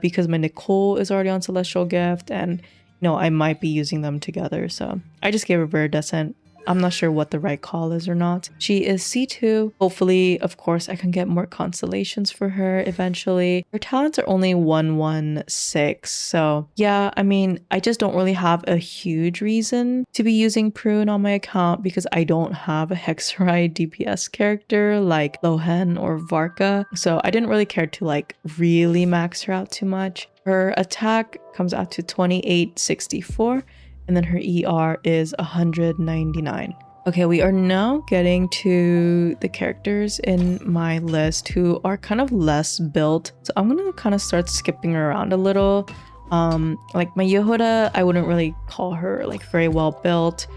because my Nicole is already on Celestial Gift, and you know, I might be using them together. So I just gave her Viridescent. I'm not sure what the right call is or not. She is C2. Hopefully, of course, I can get more constellations for her eventually. Her talents are only 116. So yeah, I mean, I just don't really have a huge reason to be using Prune on my account because I don't have a Hexerite DPS character like Lohen or Varka. So I didn't really care to like really max her out too much. Her attack comes out to 2864. And then her ER is 199. Okay, we are now getting to the characters in my list who are kind of less built. So I'm gonna kind of start skipping around a little. Like my Yehuda, I wouldn't really call her like very well built.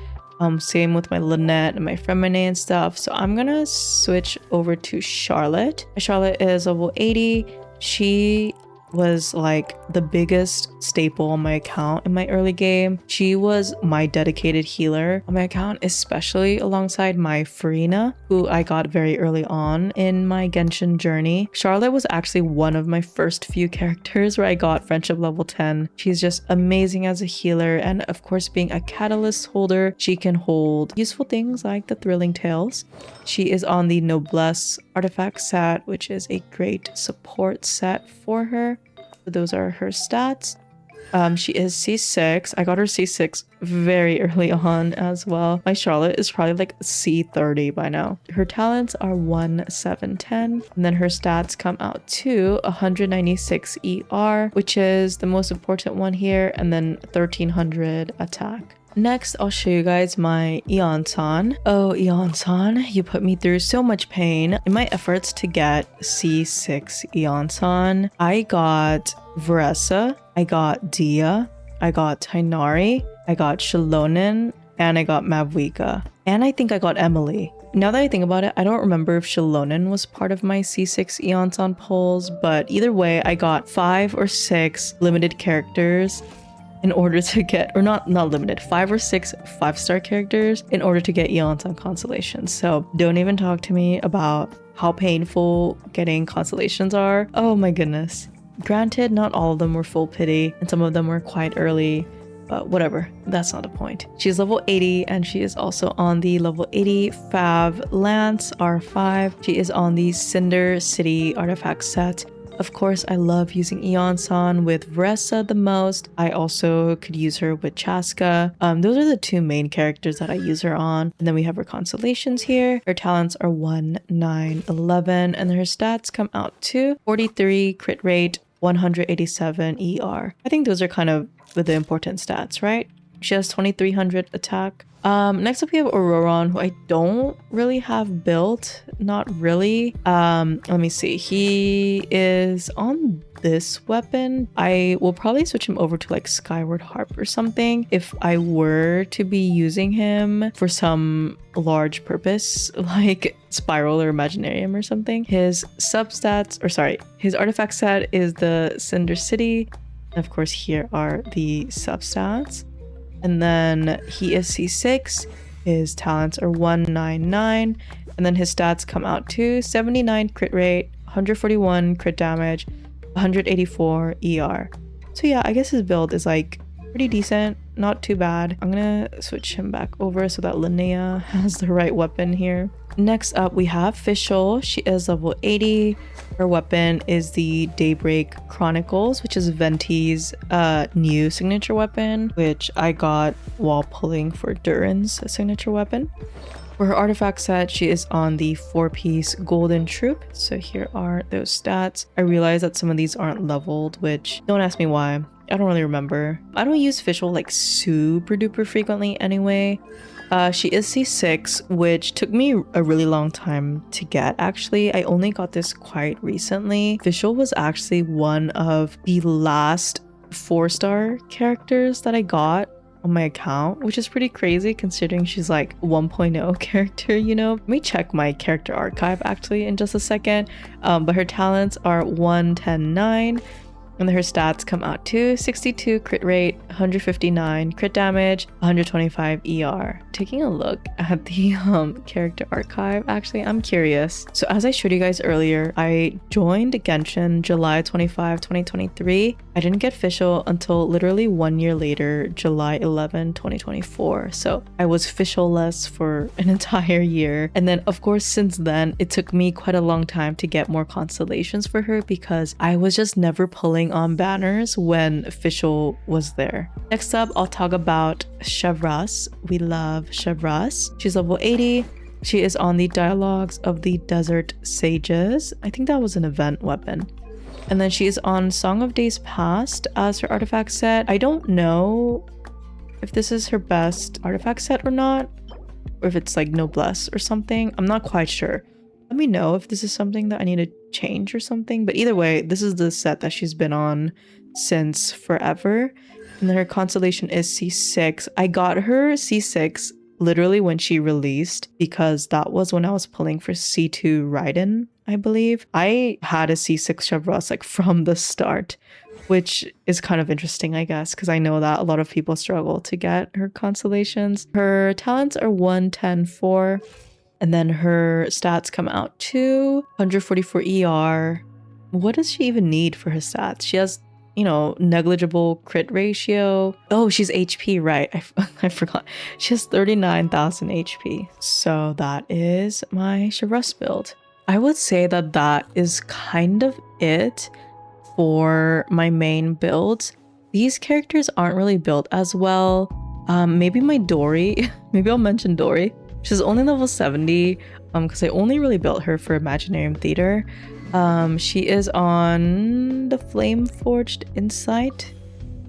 Same with my Lynette and my Femine and stuff. So I'm gonna switch over to Charlotte. Charlotte is level 80. She was like the biggest staple on my account in my early game. She was my dedicated healer on my account, especially alongside my Farina, who I got very early on in my Genshin journey. Charlotte was actually one of my first few characters where I got friendship level 10. She's just amazing as a healer, and of course, being a catalyst holder, she can hold useful things like the Thrilling Tales. She is on the Noblesse artifact set, which is a great support set for her. So those are her stats. She is C6. I got her C6 very early on as well. My Charlotte is probably like C30 by now. Her talents are 1, 7, 10. And then her stats come out to 196 ER, which is the most important one here. And then 1300 attack. Next, I'll show you guys my Eon-san. Oh, Eon-san, you put me through so much pain. In my efforts to get C6 Eon-san, I got Veressa, I got Dia, I got Tainari, I got Shilonen, and I got Mavwika. And I think I got Emily. Now that I think about it, I don't remember if Shilonen was part of my C6 Eon-san polls, but either way, I got 5 or 6 limited characters in order to get, or not limited, 5 or 6 5-star characters in order to get Eon-san constellations. So don't even talk to me about how painful getting constellations are. Oh my goodness. Granted, not all of them were full pity and some of them were quite early, but whatever, that's not the point. She's level 80 and she is also on the level 80 Fav Lance R5. She is on the Cinder City artifact set. Of course, I love using Eon-san with Veressa the most. I also could use her with Chaska. Those are the two main characters that I use her on. And then we have her constellations here. Her talents are 1, 9, 11, and her stats come out to 43 crit rate, 187 ER. I think those are kind of the important stats, right? She has 2300 attack. Next up we have Auroron, who I don't really have built. Not really. Let me see. He is on this weapon. I will probably switch him over to like Skyward Harp or something if I were to be using him for some large purpose like Spiral or Imaginarium or something. His substats, or sorry, his artifact set is the Cinder City. And of course, here are the substats. And then he is C6, his talents are 199, and then his stats come out to 79 crit rate, 141 crit damage, 184 ER. So yeah, I guess his build is like pretty decent not too bad. I'm gonna switch him back over so that Linnea has the right weapon here. Next up, we have Fischl. She is level 80. Her weapon is the Daybreak Chronicles, which is Venti's new signature weapon, which I got while pulling for Durin's signature weapon. For her artifact set, she is on the 4-piece Golden Troop. So here are those stats. I realize that some of these aren't leveled, which don't ask me why. I don't really remember. I don't use Fischl like super duper frequently anyway. She is C6, which took me a really long time to get. Actually, I only got this quite recently. Fischl was actually one of the last 4-star characters that I got on my account, which is pretty crazy considering she's like 1.0 character, you know. Let me check my character archive actually in just a second. But her talents are 1, 10, 9. And her stats come out to 62 crit rate, 159 crit damage, 125 ER. Taking a look at the character archive, actually, I'm curious. So as I showed you guys earlier, I joined Genshin July 25, 2023. I didn't get Fischl until literally 1 year later, July 11, 2024. So I was Fischl-less for an entire year. And then of course, since then, it took me quite a long time to get more constellations for her because I was just never pulling on banners when Fischl was there. Next up, I'll talk about Chevras. We love Chevras. She's level 80. She is on the Dialogues of the Desert Sages. I think that was an event weapon. And then she is on Song of Days Past as her artifact set. I don't know if this is her best artifact set or not, or if it's like Noblesse or something. I'm not quite sure. Let me know if this is something that I need to change or something. But either way, this is the set that she's been on since forever. And then her constellation is C6. I got her C6 literally when she released because that was when I was pulling for C2 Raiden, I believe. I had a C6 Chevras like from the start, which is kind of interesting, I guess, because I know that a lot of people struggle to get her constellations. Her talents are 1, 10, 4. And then her stats come out to 144 ER. What does she even need for her stats? She has, you know, negligible crit ratio. Oh, she's HP, right? I forgot. She has 39,000 HP. So that is my Chevras build. I would say that that is kind of it for my main builds. These characters aren't really built as well. Maybe my Dory. Maybe I'll mention Dory. She's only level 70 because I only really built her for Imaginarium Theater. She is on the Flame Forged Insight,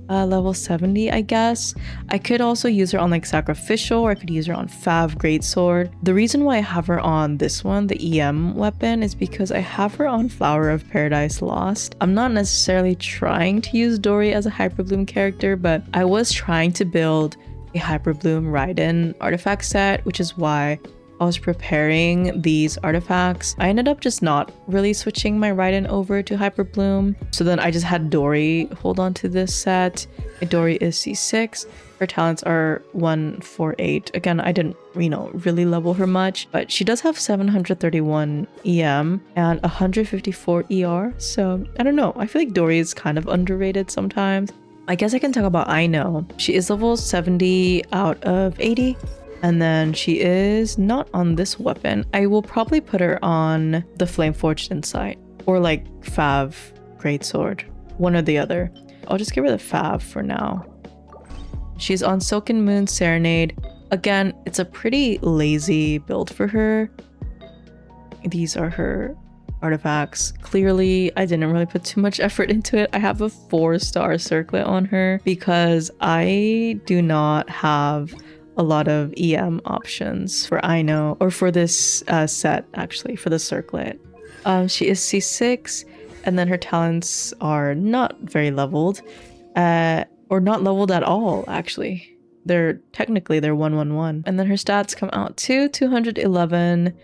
level 70, I guess. I could also use her on like Sacrificial, or I could use her on Fav Greatsword. The reason why I have her on this one, the EM weapon, is because I have her on Flower of Paradise Lost. I'm not necessarily trying to use Dory as a Hyperbloom character, but I was trying to build a Hyperbloom Raiden artifact set, which is why I was preparing these artifacts. I ended up just not really switching my Raiden over to Hyperbloom. So then I just had Dory hold on to this set. Dory is C6. Her talents are 148. Again, I didn't, really level her much, but she does have 731 EM and 154 ER. So I don't know. I feel like Dory is kind of underrated sometimes. I guess I can talk about Aino. She is level 70 out of 80. And then she is not on this weapon. I will probably put her on the Flame Forged Insight or like Fav Greatsword, one or the other. I'll just give her the Fav for now. She's on Silken Moon Serenade. Again, it's a pretty lazy build for her. These are her artifacts. Clearly, I didn't really put too much effort into it. I have a 4-star circlet on her because I do not have a lot of EM options for Aino, or for this set, actually, for the circlet. She is C6, and then her talents are not very leveled, or not leveled at all, actually. They're 111. And then her stats come out to 211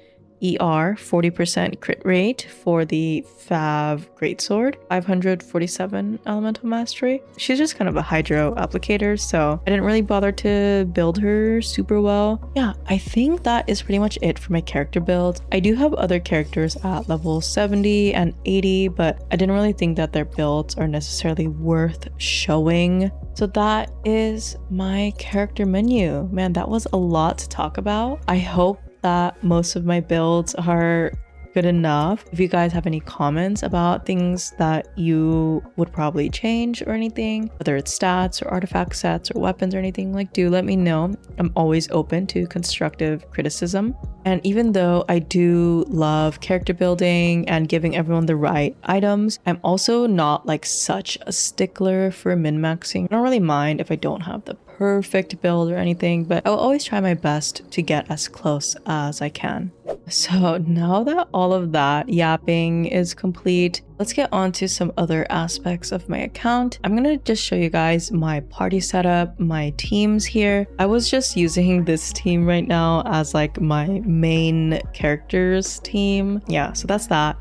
ER, 40% crit rate for the Fav Greatsword, 547 Elemental Mastery. She's just kind of a Hydro applicator, so I didn't really bother to build her super well. Yeah, I think that is pretty much it for my character build. I do have other characters at level 70 and 80, but I didn't really think that their builds are necessarily worth showing So that is my character menu. Man, that was a lot to talk about. I hope that most of my builds are good enough. If you guys have any comments about things that you would probably change or anything, whether it's stats or artifact sets or weapons or anything, like, do let me know. I'm always open to constructive criticism. And even though I do love character building and giving everyone the right items, I'm also not like such a stickler for min-maxing. I don't really mind if I don't have the perfect build or anything, but I will always try my best to get as close as I can. So now that all of that yapping is complete, let's get on to some other aspects of my account. I'm gonna just show you guys my party setup, my teams here. I was just using this team right now as like my main characters team. Yeah, so that's that.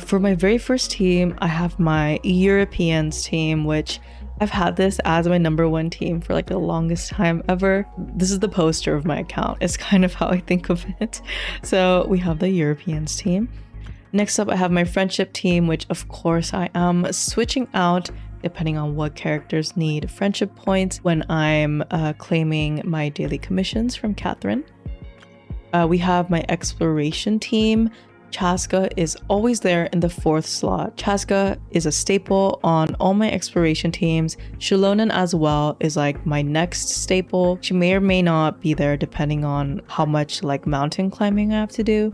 For my very first team, I have my Europeans team, which I've had this as my #1 team for like the longest time ever. This is the poster of my account. It's kind of how I think of it. So we have the Europeans team. Next up, I have my friendship team, which of course I am switching out depending on what characters need friendship points when I'm claiming my daily commissions from Catherine. We have my exploration team. Chaska is always there in the 4th slot. Chaska is a staple on all my exploration teams. Shilonen as well is like my next staple. She may or may not be there depending on how much like mountain climbing I have to do.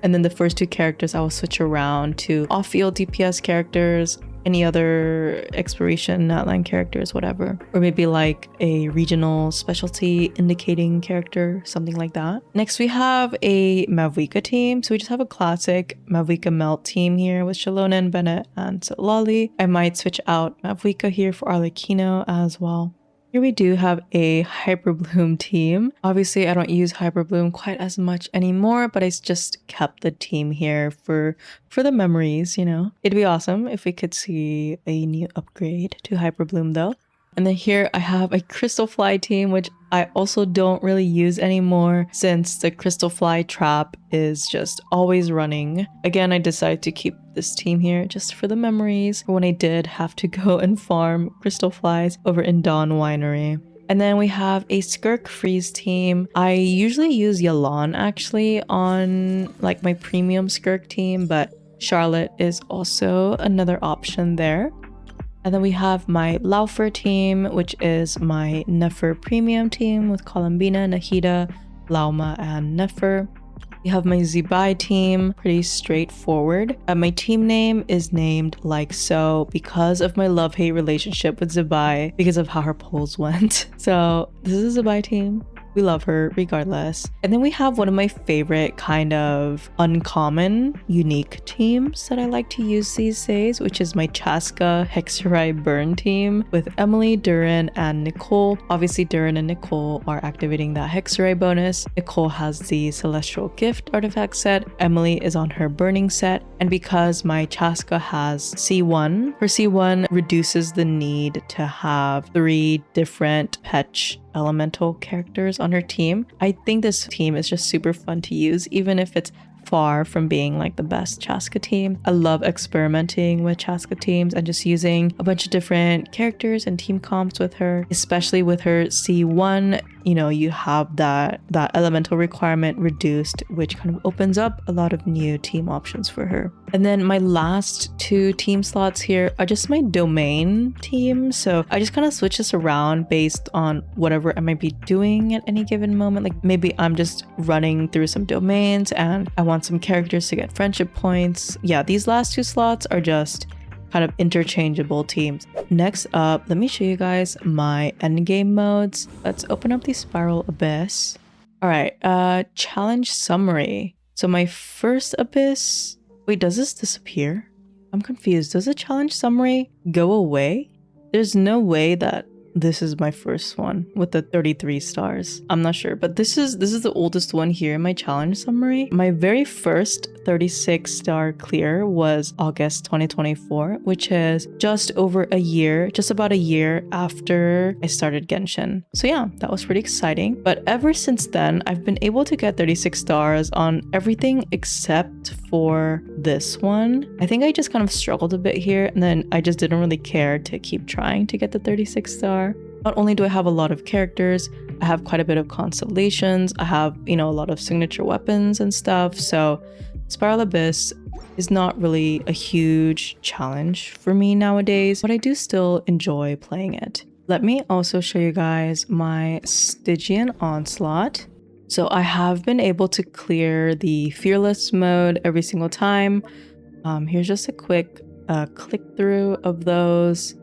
And then the first 2 characters I will switch around to off-field DPS characters, any other exploration, Natline characters, whatever. Or maybe like a regional specialty indicating character, something like that. Next, we have a Mavwika team. So we just have a classic Mavwika melt team here with Shilonen, Bennett, and Lolly. I might switch out Mavwika here for Arlecchino as well. Here we do have a Hyperbloom team. Obviously, I don't use Hyperbloom quite as much anymore, but I just kept the team here for the memories, you know. It'd be awesome if we could see a new upgrade to Hyperbloom though. And then here I have a Crystal Fly team, which I also don't really use anymore since the Crystal Fly trap is just always running. Again, I decided to keep this team here just for the memories for when I did have to go and farm Crystal Flies over in Dawn Winery. And then we have a Skirk Freeze team. I usually use Yalan actually on like my premium Skirk team, but Charlotte is also another option there. And then we have my Laufer team, which is my Nefer premium team with Columbina, Nahida, Lauma, and Nefer. We have my Zibai team, pretty straightforward. My team name is named like so because of my love-hate relationship with Zibai because of how her polls went. So this is a Zibai team. We love her regardless. And then we have one of my favorite kind of uncommon, unique teams that I like to use these days, which is my Chaska Hexerai Burn team with Emily, Durin, and Nicole. Obviously, Durin and Nicole are activating that Hexerai bonus. Nicole has the Celestial Gift artifact set. Emily is on her Burning set. And because my Chaska has C1, her C1 reduces the need to have 3 different Petch elemental characters on her team. I think this team is just super fun to use, even if it's far from being like the best Chaska team. I love experimenting with Chaska teams and just using a bunch of different characters and team comps with her, especially with her C1. You know, you have that elemental requirement reduced, which kind of opens up a lot of new team options for her. And then my last 2 team slots here are just my domain team. So I just kind of switch this around based on whatever I might be doing at any given moment. Like maybe I'm just running through some domains and I want some characters to get friendship points. Yeah, these last 2 slots are just kind of interchangeable teams. Next up, let me show you guys my endgame modes. Let's open up the Spiral Abyss. All right, challenge summary. So my first abyss, wait, does this disappear? I'm confused. Does the challenge summary go away? There's no way that this is my first one with the 33 stars. I'm not sure, but this is the oldest one here in my challenge summary. My very first 36 star clear was August 2024, which is just over a year, just about a year after I started Genshin. So yeah, that was pretty exciting. But ever since then, I've been able to get 36 stars on everything except for this one. I think I just kind of struggled a bit here, and then I just didn't really care to keep trying to get the 36 star. Not only do I have a lot of characters, I have quite a bit of constellations, I have, you know, a lot of signature weapons and stuff, so Spiral Abyss is not really a huge challenge for me nowadays, but I do still enjoy playing it. Let me also show you guys my Stygian Onslaught. So I have been able to clear the Fearless mode every single time. Here's just a quick click through of those.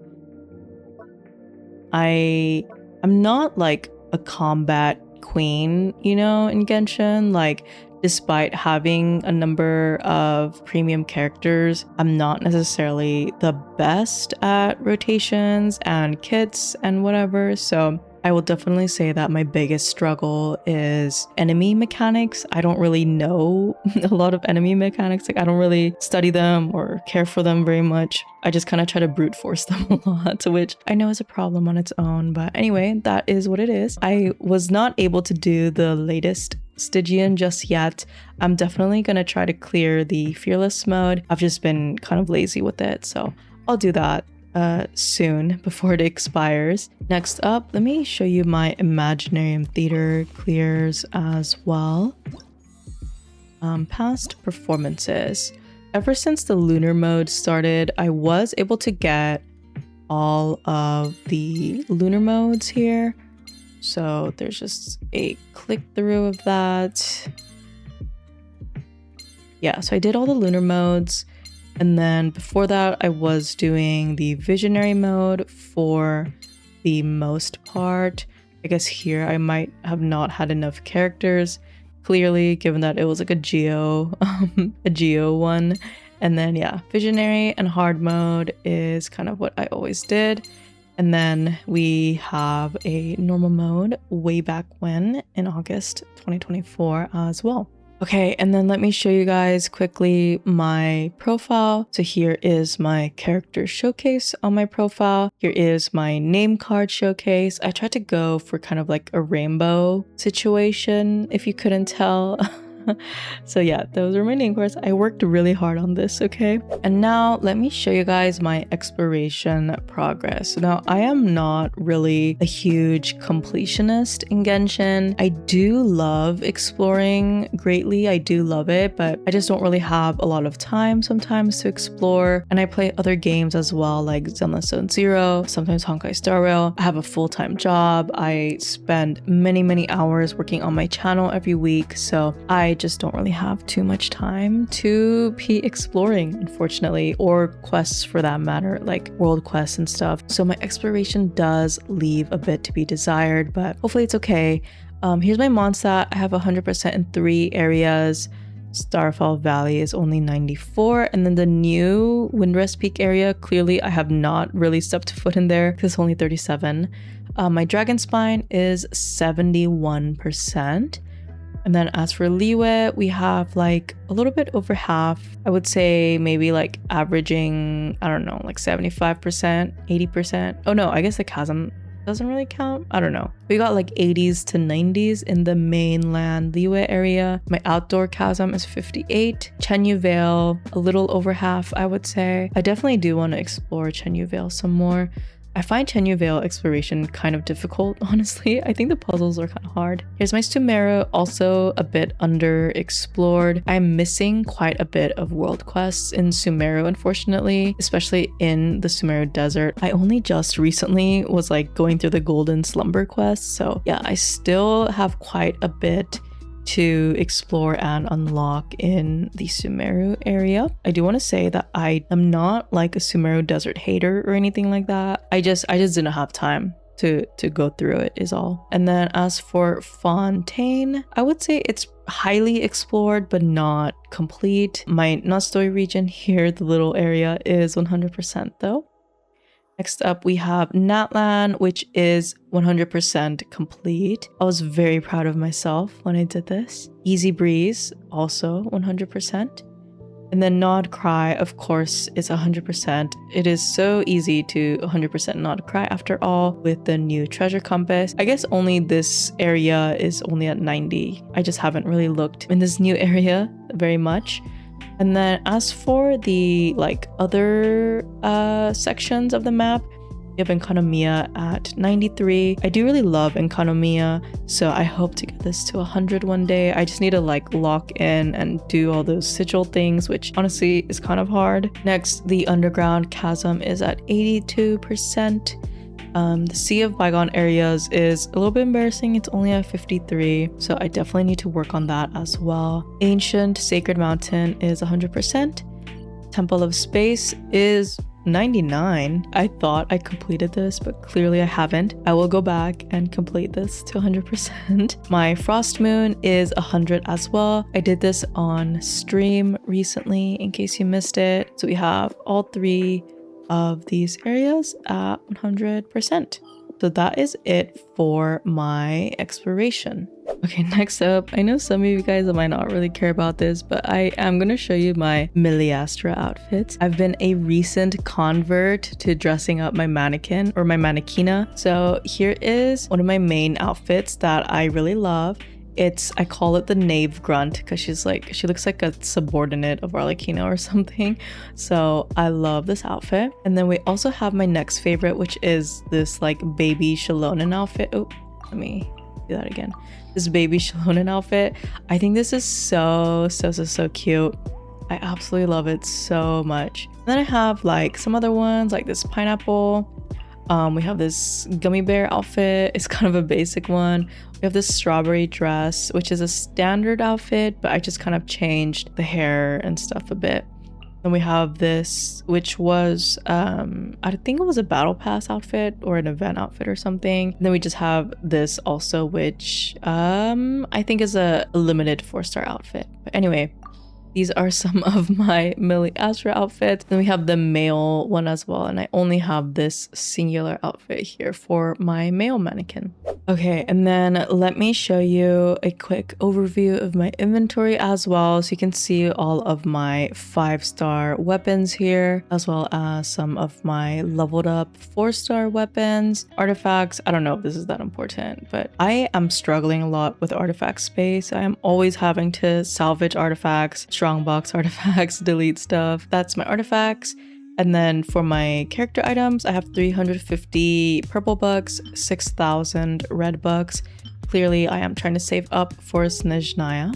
I'm not like a combat queen, you know, in Genshin. Like, despite having a number of premium characters, I'm not necessarily the best at rotations and kits and whatever. So I will definitely say that my biggest struggle is enemy mechanics. I don't really know a lot of enemy mechanics. Like, I don't really study them or care for them very much. I just kind of try to brute force them a lot, which I know is a problem on its own. But anyway, that is what it is. I was not able to do the latest Stygian just yet. I'm definitely going to try to clear the Fearless mode. I've just been kind of lazy with it, so I'll do that soon before it expires. Next up, let me show you my Imaginarium Theater clears as well. Past performances. Ever since the lunar mode started, I was able to get all of the lunar modes here. So there's just a click through of that. Yeah, so I did all the lunar modes. And then before that, I was doing the visionary mode for the most part. I guess here I might have not had enough characters, clearly, given that it was like a geo one. And then yeah, visionary and hard mode is kind of what I always did. And then we have a normal mode way back when in August 2024 as well. Okay, and then let me show you guys quickly my profile. So here is my character showcase on my profile. Here is my name card showcase. I tried to go for kind of like a rainbow situation, if you couldn't tell. So yeah, those were my name cards. I worked really hard on this, okay? And now let me show you guys my exploration progress. Now, I am not really a huge completionist in Genshin. I do love exploring greatly. I do love it, but I just don't really have a lot of time sometimes to explore. And I play other games as well, like Zenless Zone Zero, sometimes Honkai Star Rail. I have a full-time job. I spend many hours working on my channel every week. So I just don't really have too much time to be exploring, unfortunately, or quests for that matter, like world quests and stuff. So my exploration does leave a bit to be desired, but hopefully it's okay. Here's my Mondstadt. I have 100% in 3 areas. Starfall Valley is only 94, and then the new Windrest Peak area, clearly I have not really stepped foot in there because it's only 37. My Dragon Spine is 71%. And then as for Liyue, we have like a little bit over half. I would say maybe like averaging, I don't know, like 75%, 80%. Oh no, I guess the chasm doesn't really count. I don't know. We got like 80s to 90s in the mainland Liyue area. My outdoor chasm is 58. Chenyu Vale, a little over half, I would say. I definitely do want to explore Chenyu Vale some more. I find Chenyu Vale exploration kind of difficult, honestly. I think the puzzles are kind of hard. Here's my Sumeru, also a bit underexplored. I'm missing quite a bit of world quests in Sumeru, unfortunately, especially in the Sumeru desert. I only just recently was like going through the Golden Slumber quest, so yeah, I still have quite a bit to explore and unlock in the Sumeru area. I do want to say that I am not like a Sumeru desert hater or anything like that. I just didn't have time to go through it is all. And then as for Fontaine, I would say it's highly explored but not complete. My Notstoy region here, the little area, is 100% though. Next up, we have Natlan, which is 100% complete. I was very proud of myself when I did this. Easy Breeze, also 100%. And then Nod Cry, of course, is 100%. It is so easy to 100% Nod Cry after all with the new treasure compass. I guess only this area is only at 90. I just haven't really looked in this new area very much. And then as for the like other sections of the map, we have Economia at 93. I do really love Economia, so I hope to get this to 100 one day. I just need to like lock in and do all those sigil things, which honestly is kind of hard. Next, the Underground Chasm is at 82%. The Sea of Bygone Areas is a little bit embarrassing. It's only at 53, so I definitely need to work on that as well. Ancient Sacred Mountain is 100%. Temple of Space is 99. I thought I completed this, but clearly I haven't. I will go back and complete this to 100%. My Frost Moon is 100 as well. I did this on stream recently in case you missed it. So we have all 3 of these areas at 100%. So that is it for my exploration. Okay, next up, I know some of you guys might not really care about this, but I am going to show you my miliastra outfits. I've been a recent convert to dressing up my mannequin or my mannequina. So here is one of my main outfits that I really love. I call it the knave grunt because she looks like a subordinate of Arlecchino or something. So I love this outfit. And then we also have my next favorite, which is this like baby Shalonen outfit. Oh, let me do that again. This baby Shalonen outfit. I think this is so cute. I absolutely love it so much. And then I have like some other ones like this pineapple. We have this gummy bear outfit. It's kind of a basic one. We have this strawberry dress, which is a standard outfit, but I just kind of changed the hair and stuff a bit. Then we have this, which was, I think it was a battle pass outfit or an event outfit or something. And then we just have this also, which I think is a limited 4-star outfit. But anyway, these are some of my miliastra outfits. Then we have the male one as well. And I only have this singular outfit here for my male mannequin. Okay, and then let me show you a quick overview of my inventory as well. So you can see all of my 5-star weapons here, as well as some of my leveled up 4-star weapons, artifacts. I don't know if this is that important, but I am struggling a lot with artifact space. I am always having to salvage artifacts, strongbox artifacts, delete stuff. That's my artifacts. And then for my character items, I have 350 purple bucks, 6,000 red bucks. Clearly, I am trying to save up for Snezhnaya.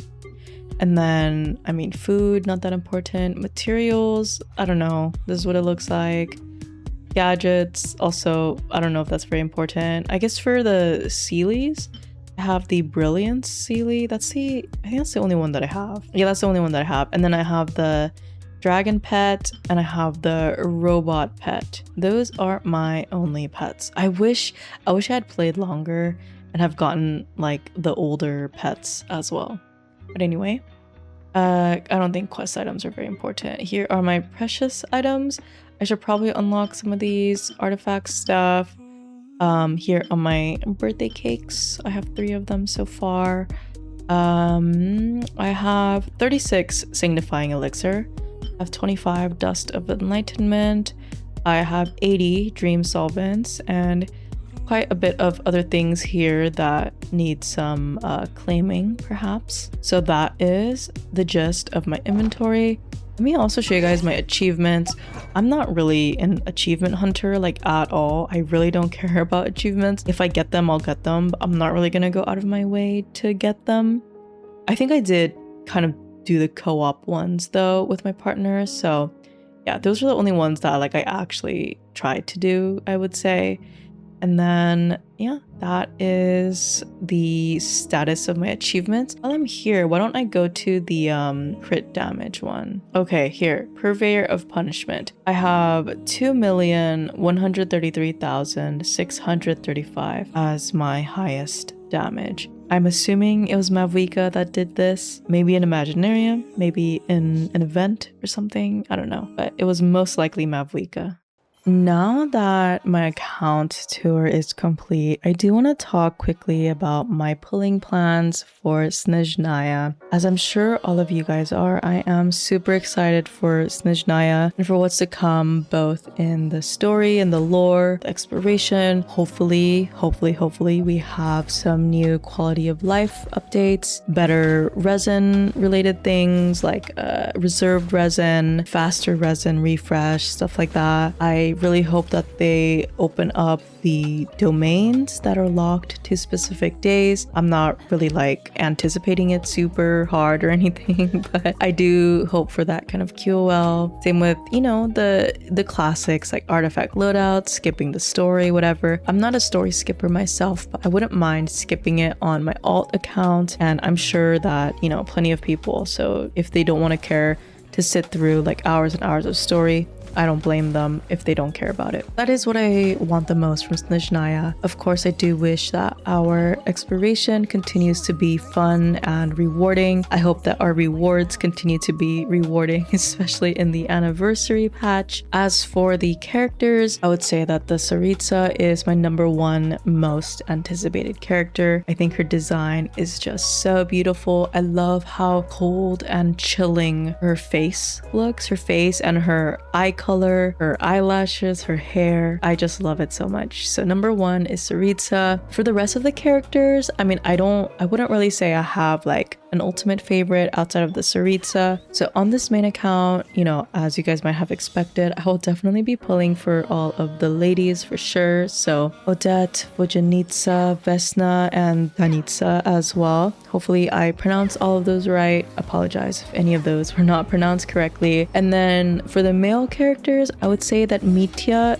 And then, I mean, food, not that important. Materials, I don't know. This is what it looks like. Gadgets, also, I don't know if that's very important. I guess for the Sealies, I have the Brilliance Sealy. I think that's the only one that I have. Yeah, that's the only one that I have. And then I have the Dragon Pet and I have the Robot Pet. Those are my only pets. I wish I had played longer and have gotten like the older pets as well. But anyway, I don't think quest items are very important. Here are my precious items. I should probably unlock some of these artifact stuff. Here are my birthday cakes. I have 3 of them so far. I have 36 signifying elixir. I have 25 dust of enlightenment. I have 80 dream solvents and quite a bit of other things here that need some claiming perhaps. So that is the gist of my inventory. Let me also show you guys my achievements. I'm not really an achievement hunter like at all. I really don't care about achievements. If I get them, I'll get them, but I'm not really gonna go out of my way to get them. I think I did kind of do the co-op ones though with my partner. So yeah, those are the only ones that like I actually tried to do, I would say. And then yeah, that is the status of my achievements. While I'm here, why don't I go to the crit damage one? Okay, here, Purveyor of Punishment. I have 2,133,635 as my highest damage. I'm assuming it was Mavwika that did this. Maybe in Imaginarium, maybe in an event or something. I don't know, but it was most likely Mavwika. Now that my account tour is complete, I do want to talk quickly about my pulling plans for Snezhnaya. As I'm sure all of you guys are, I am super excited for Snezhnaya and for what's to come, both in the story and the lore, the exploration. Hopefully, we have some new quality of life updates, better resin related things like reserved resin, faster resin refresh, stuff like that. I really hope that they open up the domains that are locked to specific days. I'm not really like anticipating it super hard or anything, but I do hope for that kind of QOL. Same with, you know, the classics like artifact loadouts, skipping the story, whatever. I'm not a story skipper myself, but I wouldn't mind skipping it on my alt account, and I'm sure that, you know, plenty of people. So if they don't want to care to sit through like hours and hours of story, I don't blame them if they don't care about it. That is what I want the most from Snezhnaya. Of course, I do wish that our exploration continues to be fun and rewarding. I hope that our rewards continue to be rewarding, especially in the anniversary patch. As for the characters, I would say that the Tsaritsa is my #1 most anticipated character. I think her design is just so beautiful. I love how cold and chilling her face looks, her face and her eye color, her eyelashes, her hair. I just love it so much. So #1 is Tsaritsa. For the rest of the characters, I mean, I wouldn't really say I have like an ultimate favorite outside of the Tsaritsa. So on this main account, you know, as you guys might have expected, I will definitely be pulling for all of the ladies for sure. So Odette, Vojanitsa, Vesna, and Tanitsa as well. Hopefully I pronounce all of those right. Apologize if any of those were not pronounced correctly. And then for the male characters, I would say that Mitya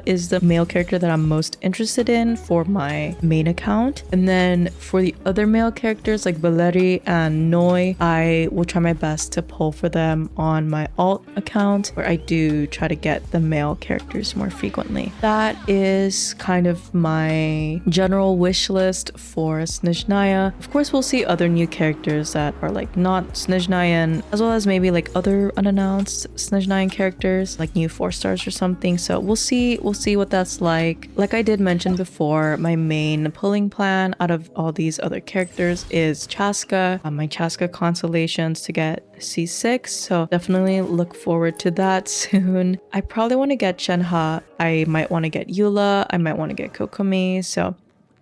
is the male character that I'm most interested in for my main account. And then for the other male characters like Valeri and Noi, I will try my best to pull for them on my alt account, where I do try to get the male characters more frequently. That is kind of my general wish list for Snezhnaya. Of course, we'll see other new characters that are like not Snezhnayan, as well as maybe like other unannounced Snezhnayan characters, like new 4-stars or something. So we'll see what that's like. Like I did mention before, my main pulling plan out of all these other characters is Chaska, my Chaska constellations to get C6. So definitely look forward to that soon. I probably want to get Shenhe. I might want to get Eula. I might want to get Kokomi. So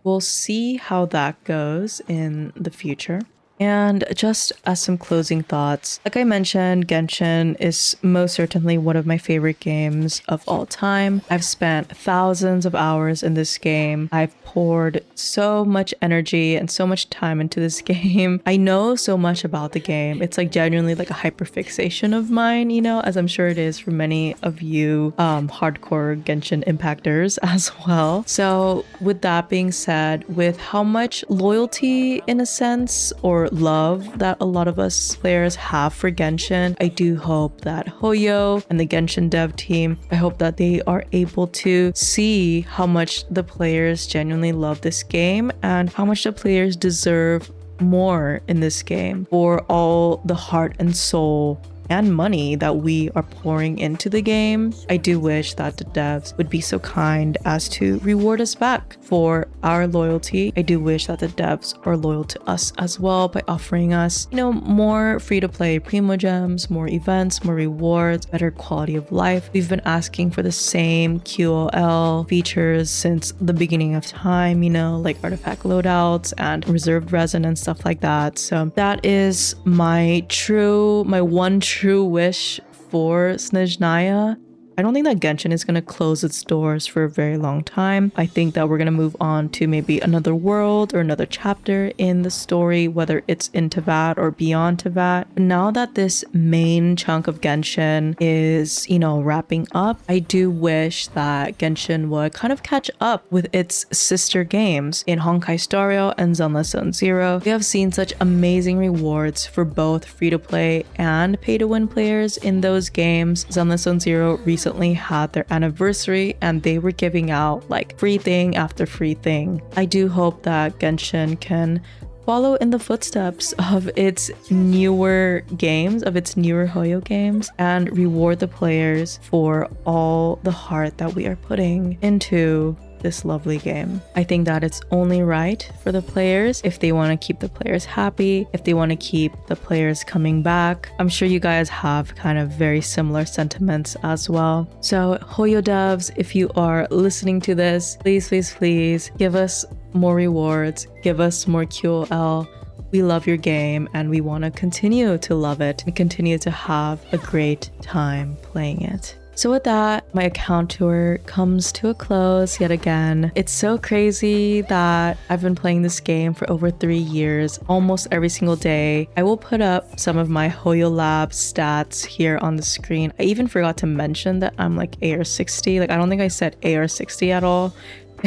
we'll see how that goes in the future. And just as some closing thoughts, like I mentioned, Genshin is most certainly one of my favorite games of all time. I've spent thousands of hours in this game. I've poured so much energy and so much time into this game. I know so much about the game. It's like genuinely like a hyperfixation of mine, you know, as I'm sure it is for many of you hardcore Genshin impactors as well. So with that being said, with how much loyalty in a sense or love that a lot of us players have for Genshin, I do hope that Hoyo and the Genshin dev team, I hope that they are able to see how much the players genuinely love this game and how much the players deserve more in this game for all the heart and soul and money that we are pouring into the game. I do wish that the devs would be so kind as to reward us back for our loyalty. I do wish that the devs are loyal to us as well by offering us, you know, more free-to-play Primo Gems, more events, more rewards, better quality of life. We've been asking for the same QOL features since the beginning of time, you know, like artifact loadouts and reserved resin and stuff like that. So that is my one true wish for Snezhnaya. I don't think that Genshin is going to close its doors for a very long time. I think that we're going to move on to maybe another world or another chapter in the story, whether it's in Teyvat or beyond Teyvat. Now that this main chunk of Genshin is, you know, wrapping up, I do wish that Genshin would kind of catch up with its sister games in Honkai Star Rail and Zenless Zone Zero. We have seen such amazing rewards for both free-to-play and pay-to-win players in those games. Zenless Zone Zero recently had their anniversary and they were giving out like free thing after free thing. I do hope that Genshin can follow in the footsteps of its newer games, of its newer Hoyo games, and reward the players for all the heart that we are putting into this lovely game. I think that it's only right for the players if they want to keep the players happy, if they want to keep the players coming back. I'm sure you guys have kind of very similar sentiments as well. So Hoyo devs, if you are listening to this, please give us more rewards, give us more QOL. We love your game and we want to continue to love it and continue to have a great time playing it. So with that, my account tour comes to a close yet again. It's so crazy that I've been playing this game for over 3 years, almost every single day. I will put up some of my Hoyo Lab stats here on the screen. I even forgot to mention that I'm like AERO 60. I don't think I said AERO 60 at all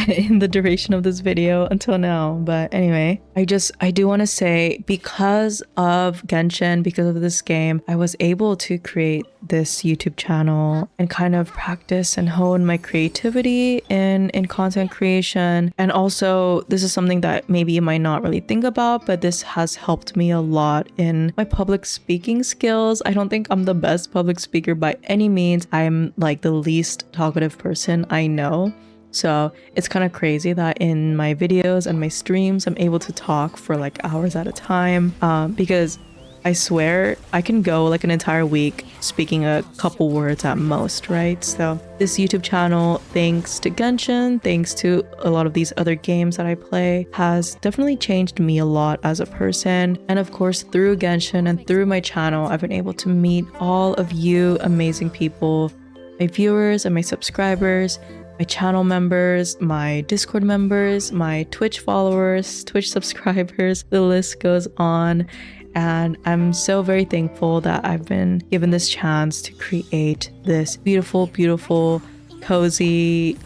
in the duration of this video until now. But anyway, I do want to say, because of Genshin, because of this game, I was able to create this YouTube channel and kind of practice and hone my creativity in content creation. And also, this is something that maybe you might not really think about, but this has helped me a lot in my public speaking skills. I don't think I'm the best public speaker by any means. I'm like the least talkative person I know. So it's kind of crazy that in my videos and my streams, I'm able to talk for like hours at a time, because I swear I can go like an entire week speaking a couple words at most, right? So this YouTube channel, thanks to Genshin, thanks to a lot of these other games that I play, has definitely changed me a lot as a person. And of course, through Genshin and through my channel, I've been able to meet all of you amazing people, my viewers and my subscribers, my channel members, my Discord members, my Twitch followers, Twitch subscribers, the list goes on. And I'm so very thankful that I've been given this chance to create this beautiful, cozy,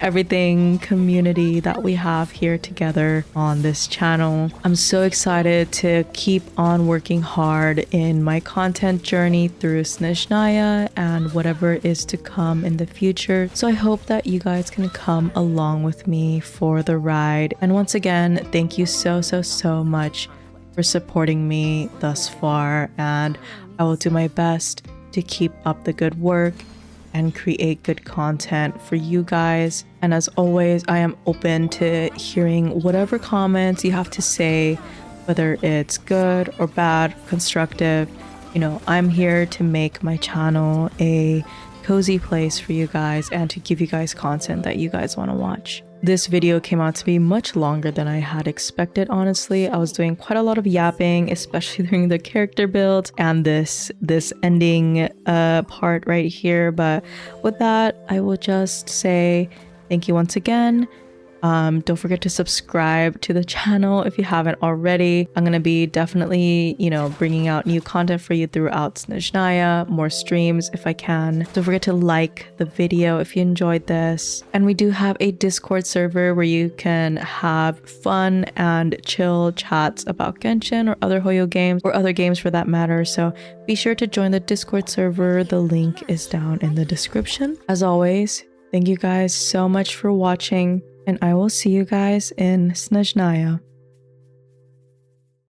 everything community that we have here together on this channel. I'm so excited to keep on working hard in my content journey through Snezhnaya and whatever is to come in the future. So I hope that you guys can come along with me for the ride. And once again, thank you so much for supporting me thus far, and I will do my best to keep up the good work and create good content for you guys. And as always, I am open to hearing whatever comments you have to say, whether it's good or bad, constructive. You know, I'm here to make my channel a cozy place for you guys and to give you guys content that you guys want to watch. This video came out to be much longer than I had expected, honestly. I was doing quite a lot of yapping, especially during the character build and this ending part right here. But with that, I will just say thank you once again. Don't forget to subscribe to the channel if you haven't already. I'm gonna be definitely, bringing out new content for you throughout Snezhnaya, more streams if I can. Don't forget to like the video if you enjoyed this. And we do have a Discord server where you can have fun and chill chats about Genshin or other Hoyo games, or other games for that matter. So be sure to join the Discord server. The link is down in the description. As always, thank you guys so much for watching, and I will see you guys in Snezhnaya.